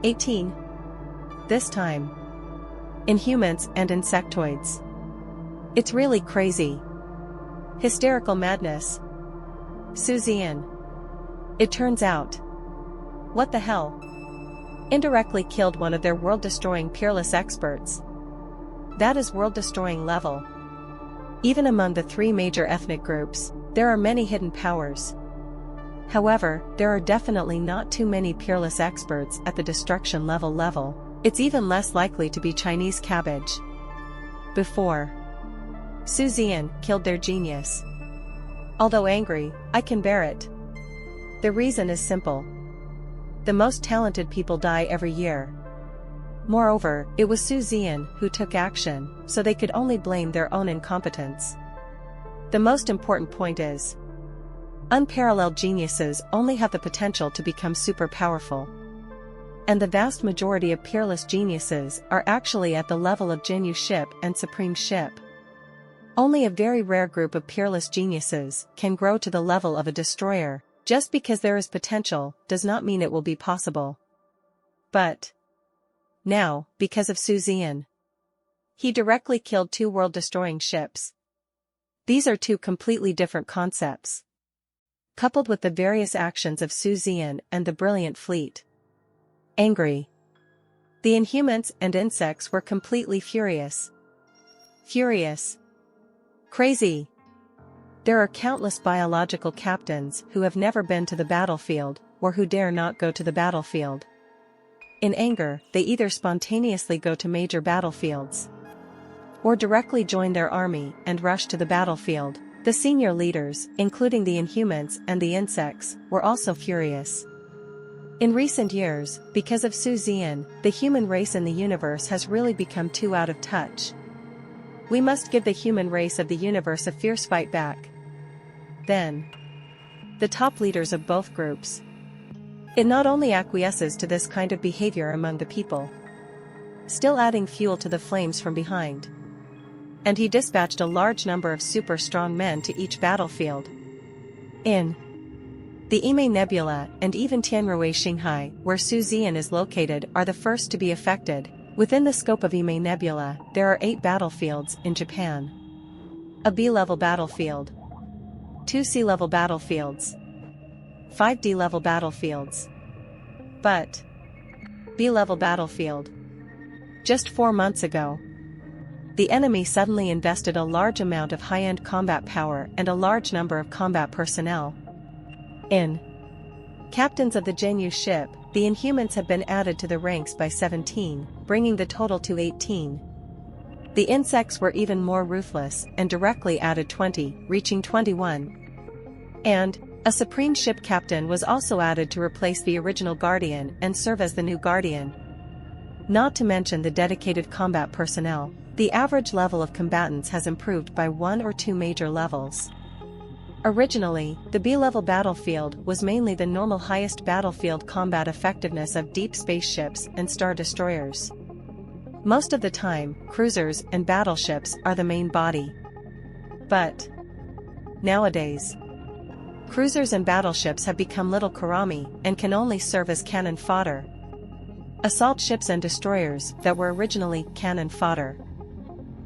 18. This time. Inhumans and insectoids. It's really crazy. Hysterical madness. Zian. It turns out. What the hell? Indirectly killed one of their world-destroying peerless experts. That is world-destroying level. Even among the 3 major ethnic groups, there are many hidden powers. However, there are definitely not too many peerless experts at the destruction level. It's even less likely to be Chinese cabbage. Before Zian killed their genius. Although angry, I can bear it. The reason is simple. The most talented people die every year. Moreover, it was Zian who took action, so they could only blame their own incompetence. The most important point is, unparalleled geniuses only have the potential to become super powerful. And the vast majority of peerless geniuses are actually at the level of Genu ship and Supreme ship. Only a very rare group of peerless geniuses can grow to the level of a destroyer. Just because there is potential does not mean it will be possible. But now, because of Zian, he directly killed 2 world-destroying ships. These are 2 completely different concepts. Coupled with the various actions of Zian and the brilliant fleet. Angry. The Inhumans and insects were completely furious. Furious. Crazy. There are countless biological captains who have never been to the battlefield, or who dare not go to the battlefield. In anger, they either spontaneously go to major battlefields, or directly join their army and rush to the battlefield. The senior leaders, including the Inhumans and the insects, were also furious. In recent years, because of Zian, the human race in the universe has really become too out of touch. We must give the human race of the universe a fierce fight back. Then, the top leaders of both groups. It not only acquiesces to this kind of behavior among the people, still adding fuel to the flames from behind. And he dispatched a large number of super strong men to each battlefield. In the Imei Nebula and even Tianrui Xinghai, where Zian is located, are the first to be affected. Within the scope of Imei Nebula, there are 8 battlefields in Japan. A B-level battlefield, 2 C-level battlefields, 5 D-level battlefields. But B-level battlefield. Just 4 months ago, the enemy suddenly invested a large amount of high-end combat power and a large number of combat personnel. In captains of the Genu ship, the Inhumans have been added to the ranks by 17, bringing the total to 18. The insects were even more ruthless and directly added 20, reaching 21. And a Supreme ship captain was also added to replace the original Guardian and serve as the new Guardian. Not to mention the dedicated combat personnel. The average level of combatants has improved by 1 or 2 major levels. Originally, the B-level battlefield was mainly the normal highest battlefield combat effectiveness of deep space ships and star destroyers. Most of the time, cruisers and battleships are the main body. But nowadays, cruisers and battleships have become little karami and can only serve as cannon fodder. Assault ships and destroyers that were originally cannon fodder.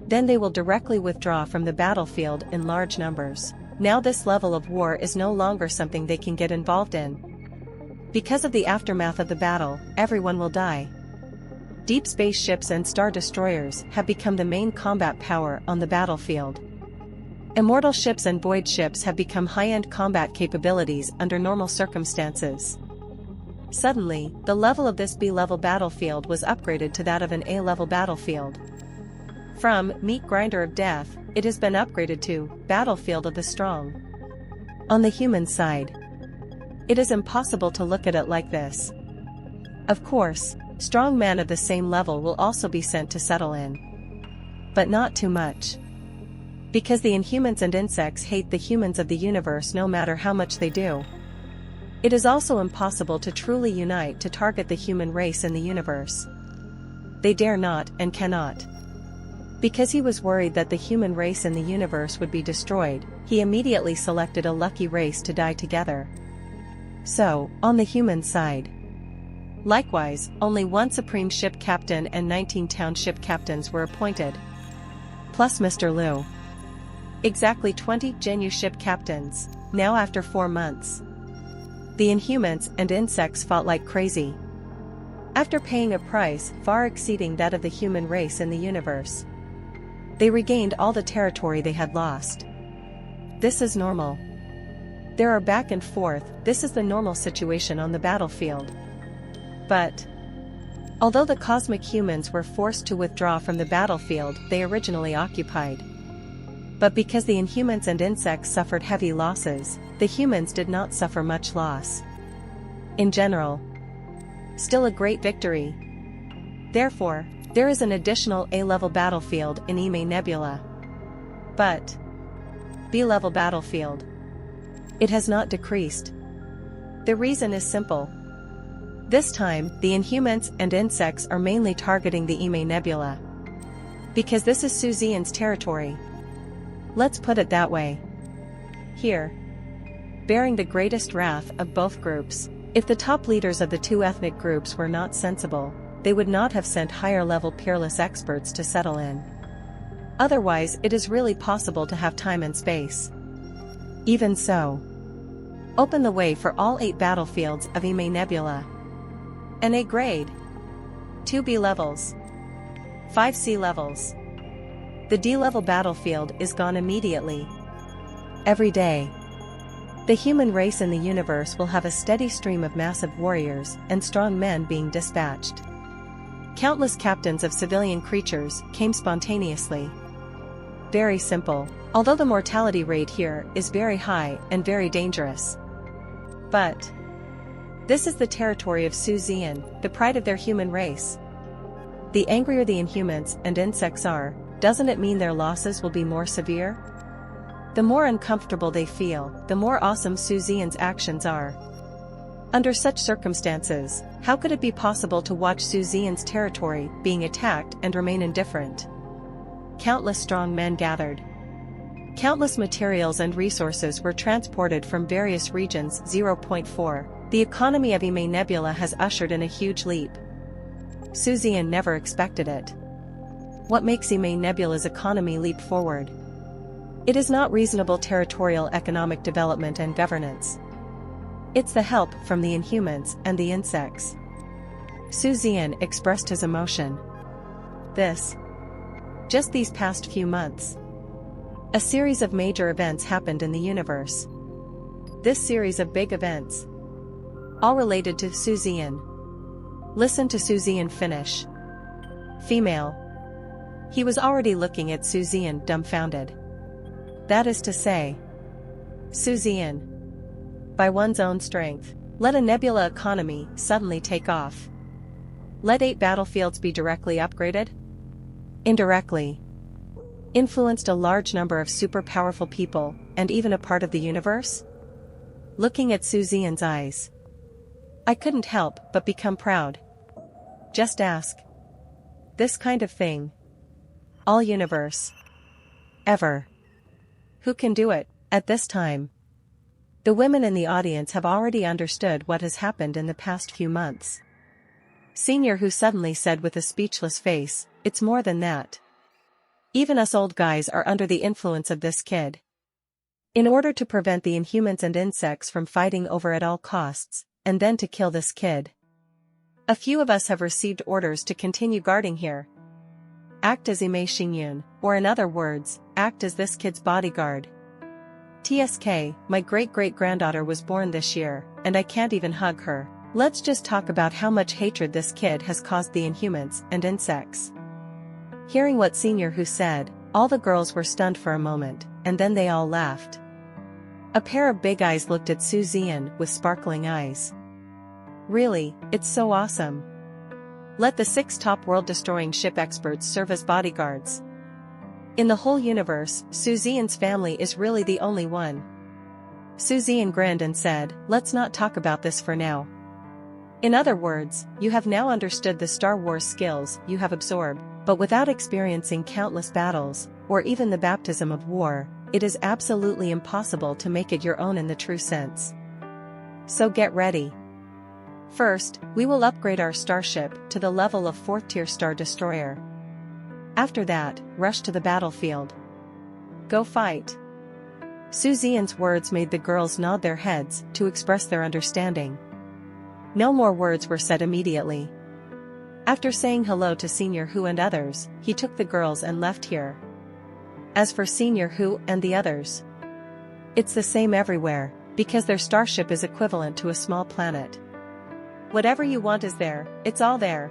Then they will directly withdraw from the battlefield in large numbers. Now this level of war is no longer something they can get involved in. Because of the aftermath of the battle, everyone will die. Deep space ships and star destroyers have become the main combat power on the battlefield. Immortal ships and void ships have become high-end combat capabilities under normal circumstances. Suddenly, the level of this B-level battlefield was upgraded to that of an A-level battlefield. From meat grinder of death, it has been upgraded to battlefield of the strong. On the human side, it is impossible to look at it like this. Of course, strong men of the same level will also be sent to settle in. But not too much. Because the Inhumans and insects hate the humans of the universe no matter how much they do. It is also impossible to truly unite to target the human race in the universe. They dare not and cannot. Because he was worried that the human race in the universe would be destroyed, he immediately selected a lucky race to die together. So, on the human side. Likewise, only one supreme ship captain and 19 town ship captains were appointed. Plus Mr. Liu. Exactly 20 Genu ship captains, now after 4 months. The Inhumans and insects fought like crazy. After paying a price far exceeding that of the human race in the universe, they regained all the territory they had lost. This is normal. There are back and forth, this is the normal situation on the battlefield. But, although the cosmic humans were forced to withdraw from the battlefield they originally occupied, but because the Inhumans and insects suffered heavy losses, the humans did not suffer much loss. In general, still a great victory. Therefore, there is an additional A-level battlefield in Ime Nebula. But B-level battlefield. It has not decreased. The reason is simple. This time, the Inhumans and insects are mainly targeting the Ime Nebula. Because this is Zian's territory. Let's put it that way. Here, bearing the greatest wrath of both groups, if the top leaders of the two ethnic groups were not sensible, they would not have sent higher-level peerless experts to settle in. Otherwise, it is really possible to have time and space. Even so, open the way for all 8 battlefields of Ime Nebula. An A grade, 2 B levels, 5 C levels. The D-level battlefield is gone immediately. Every day, the human race in the universe will have a steady stream of massive warriors and strong men being dispatched. Countless captains of civilian creatures came spontaneously. Very simple, although the mortality rate here is very high and very dangerous. But this is the territory of Zian, the pride of their human race. The angrier the Inhumans and insects are, doesn't it mean their losses will be more severe? The more uncomfortable they feel, the more awesome Zian's actions are. Under such circumstances, how could it be possible to watch Zian's territory being attacked and remain indifferent? Countless strong men gathered. Countless materials and resources were transported from various regions. 0.4 The economy of Ime Nebula has ushered in a huge leap. Zian never expected it. What makes Ime Nebula's economy leap forward? It is not reasonable territorial economic development and governance. It's the help from the Inhumans and the insects. Zian expressed his emotion. Just these past few months, a series of major events happened in the universe. This series of big events, all related to Zian. Listen to Zian finish. Female. He was already looking at Zian dumbfounded. That is to say, Zian, by one's own strength, let a nebula economy suddenly take off. Let 8 battlefields be directly upgraded? Indirectly. Influenced a large number of super powerful people, and even a part of the universe? Looking at Zian's eyes, I couldn't help but become proud. Just ask. This kind of thing. All universe. Ever. Who can do it, at this time? The women in the audience have already understood what has happened in the past few months. Senior who suddenly said with a speechless face, it's more than that. Even us old guys are under the influence of this kid. In order to prevent the Inhumans and insects from fighting over at all costs, and then to kill this kid. A few of us have received orders to continue guarding here. Act as Ime Xingyun, or in other words, act as this kid's bodyguard. TSK, my great-great-granddaughter was born this year, and I can't even hug her. Let's just talk about how much hatred this kid has caused the Inhumans and insects. Hearing what Senior Who said, all the girls were stunned for a moment, and then they all laughed. A pair of big eyes looked at Zian with sparkling eyes. Really, it's so awesome. Let the 6 top world-destroying ship experts serve as bodyguards. In the whole universe, Zian's family is really the only one. Zian grinned and said, "Let's not talk about this for now. In other words, you have now understood the Star Wars skills you have absorbed, but without experiencing countless battles, or even the baptism of war, it is absolutely impossible to make it your own in the true sense. So get ready. First, we will upgrade our starship to the level of 4th-tier Star Destroyer. After that, rush to the battlefield. Go fight." Zian's words made the girls nod their heads to express their understanding. No more words were said immediately. After saying hello to Senior Who and others, he took the girls and left here. As for Senior Who and the others, it's the same everywhere, because their starship is equivalent to a small planet. Whatever you want is there, it's all there.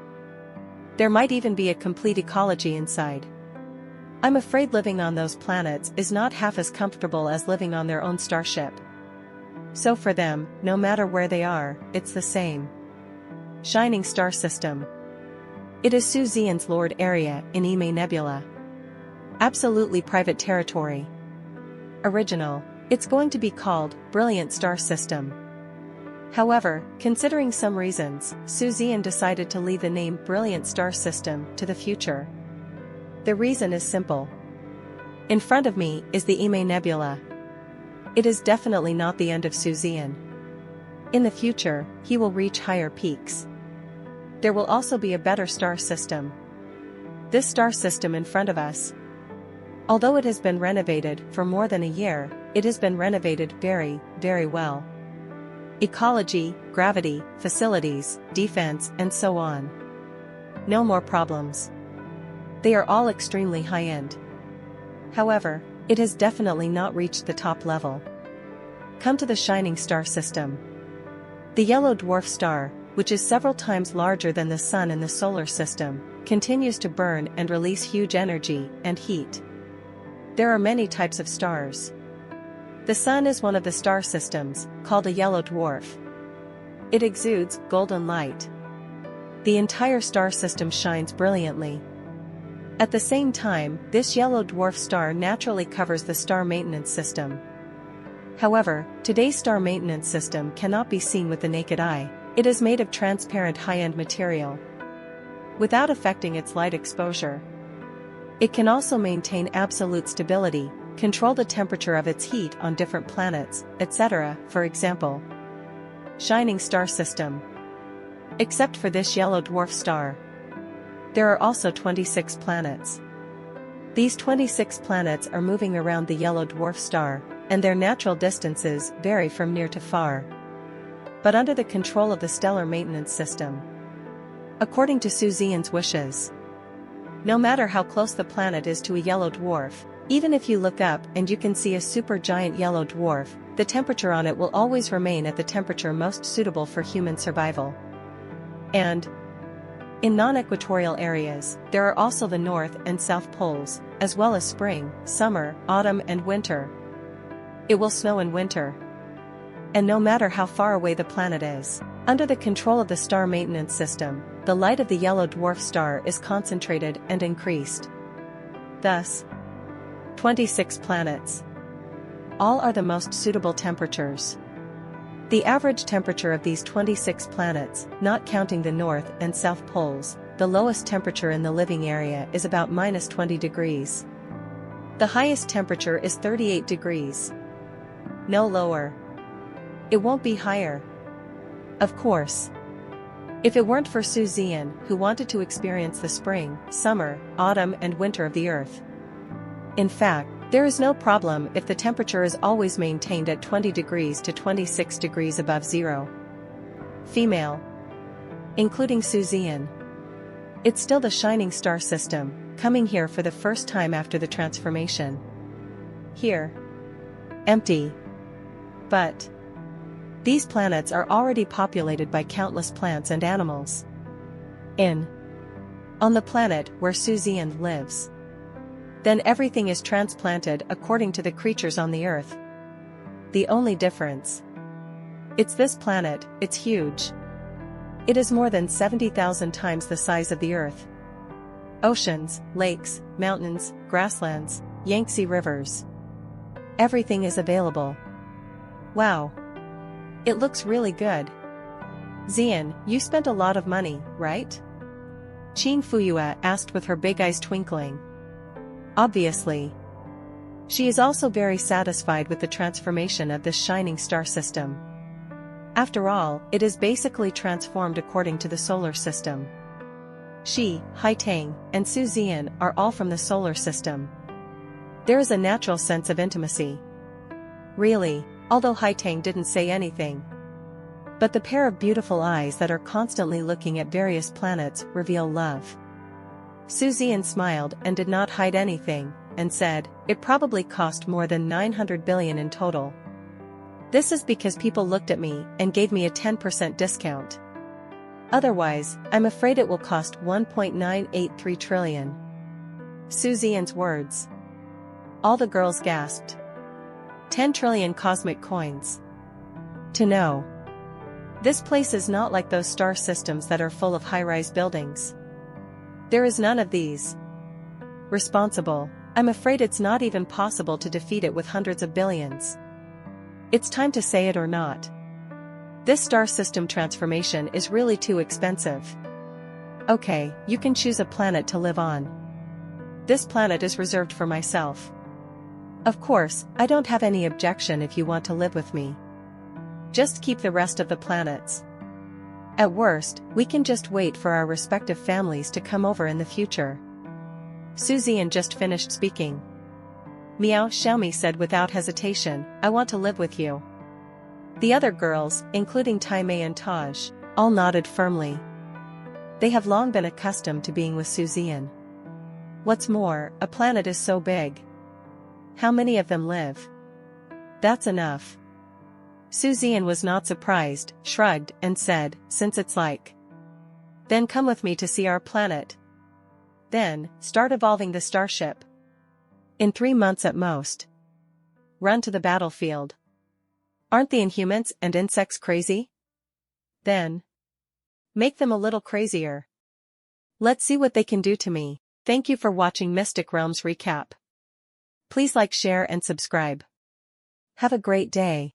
There might even be a complete ecology inside. I'm afraid living on those planets is not half as comfortable as living on their own starship. So for them, no matter where they are, it's the same. Shining Star System. It is Zian's Lord area in Ime Nebula. Absolutely private territory. Original. It's going to be called Brilliant Star System. However, considering some reasons, Zian decided to leave the name Brilliant Star System to the future. The reason is simple. In front of me is the Ime Nebula. It is definitely not the end of Zian. In the future, he will reach higher peaks. There will also be a better star system. This star system in front of us, although it has been renovated for more than a year, it has been renovated very, very well. Ecology, gravity, facilities, defense, and so on. No more problems. They are all extremely high-end. However, it has definitely not reached the top level. Come to the Shining Star System. The yellow dwarf star, which is several times larger than the Sun in the solar system, continues to burn and release huge energy and heat. There are many types of stars. The Sun is one of the star systems, called a yellow dwarf. It exudes golden light. The entire star system shines brilliantly. At the same time, this yellow dwarf star naturally covers the star maintenance system. However, today's star maintenance system cannot be seen with the naked eye. It is made of transparent high-end material. Without affecting its light exposure, it can also maintain absolute stability, control the temperature of its heat on different planets, etc. For example, Shining Star System. Except for this yellow dwarf star, there are also 26 planets. These 26 planets are moving around the yellow dwarf star, and their natural distances vary from near to far, but under the control of the stellar maintenance system. According to Zian's wishes, no matter how close the planet is to a yellow dwarf, even if you look up and you can see a supergiant yellow dwarf, the temperature on it will always remain at the temperature most suitable for human survival. And in non-equatorial areas, there are also the North and South Poles, as well as spring, summer, autumn and winter. It will snow in winter. And no matter how far away the planet is, under the control of the star maintenance system, the light of the yellow dwarf star is concentrated and increased. Thus, 26 planets. All are the most suitable temperatures. The average temperature of these 26 planets, not counting the North and South Poles, the lowest temperature in the living area is about -20 degrees. The highest temperature is 38 degrees. No lower. It won't be higher. Of course. If it weren't for Zian, who wanted to experience the spring, summer, autumn and winter of the Earth. In fact, there is no problem if the temperature is always maintained at 20 degrees to 26 degrees above zero. Female. Including Zian. It's still the Shining Star System, coming here for the first time after the transformation. Here. Empty. But these planets are already populated by countless plants and animals. In On the planet where Zian lives. Then everything is transplanted according to the creatures on the Earth. The only difference. It's this planet, it's huge. It is more than 70,000 times the size of the Earth. Oceans, lakes, mountains, grasslands, Yangtze rivers. Everything is available. Wow. It looks really good. Zian, you spent a lot of money, right? Qin Fuyue asked with her big eyes twinkling. Obviously. She is also very satisfied with the transformation of this shining star system. After all, it is basically transformed according to the solar system. She, Haitang, and Su Zian are all from the solar system. There is a natural sense of intimacy. Really, although Haitang didn't say anything. But the pair of beautiful eyes that are constantly looking at various planets reveal love. Su Zian smiled and did not hide anything, and said, it probably cost more than 900 billion in total. This is because people looked at me and gave me a 10% discount. Otherwise, I'm afraid it will cost 1.983 trillion. Su Zian's words. All the girls gasped. 10 trillion cosmic coins. To know. This place is not like those star systems that are full of high-rise buildings. There is none of these. Responsible, I'm afraid it's not even possible to defeat it with hundreds of billions. It's time to say it or not. This star system transformation is really too expensive. Okay, you can choose a planet to live on. This planet is reserved for myself. Of course, I don't have any objection if you want to live with me. Just keep the rest of the planets. At worst, we can just wait for our respective families to come over in the future. Su Zian just finished speaking. Miao Xiaomi said without hesitation, I want to live with you. The other girls, including Tai Mei and Taj, all nodded firmly. They have long been accustomed to being with Su Zian. What's more, a planet is so big. How many of them live? That's enough. Su Zian was not surprised, shrugged, and said, since it's like. Then come with me to see our planet. Then, start evolving the starship. In 3 months at most. Run to the battlefield. Aren't the inhumans and insects crazy? Then. Make them a little crazier. Let's see what they can do to me. Thank you for watching Mystic Realms Recap. Please like, share and subscribe. Have a great day.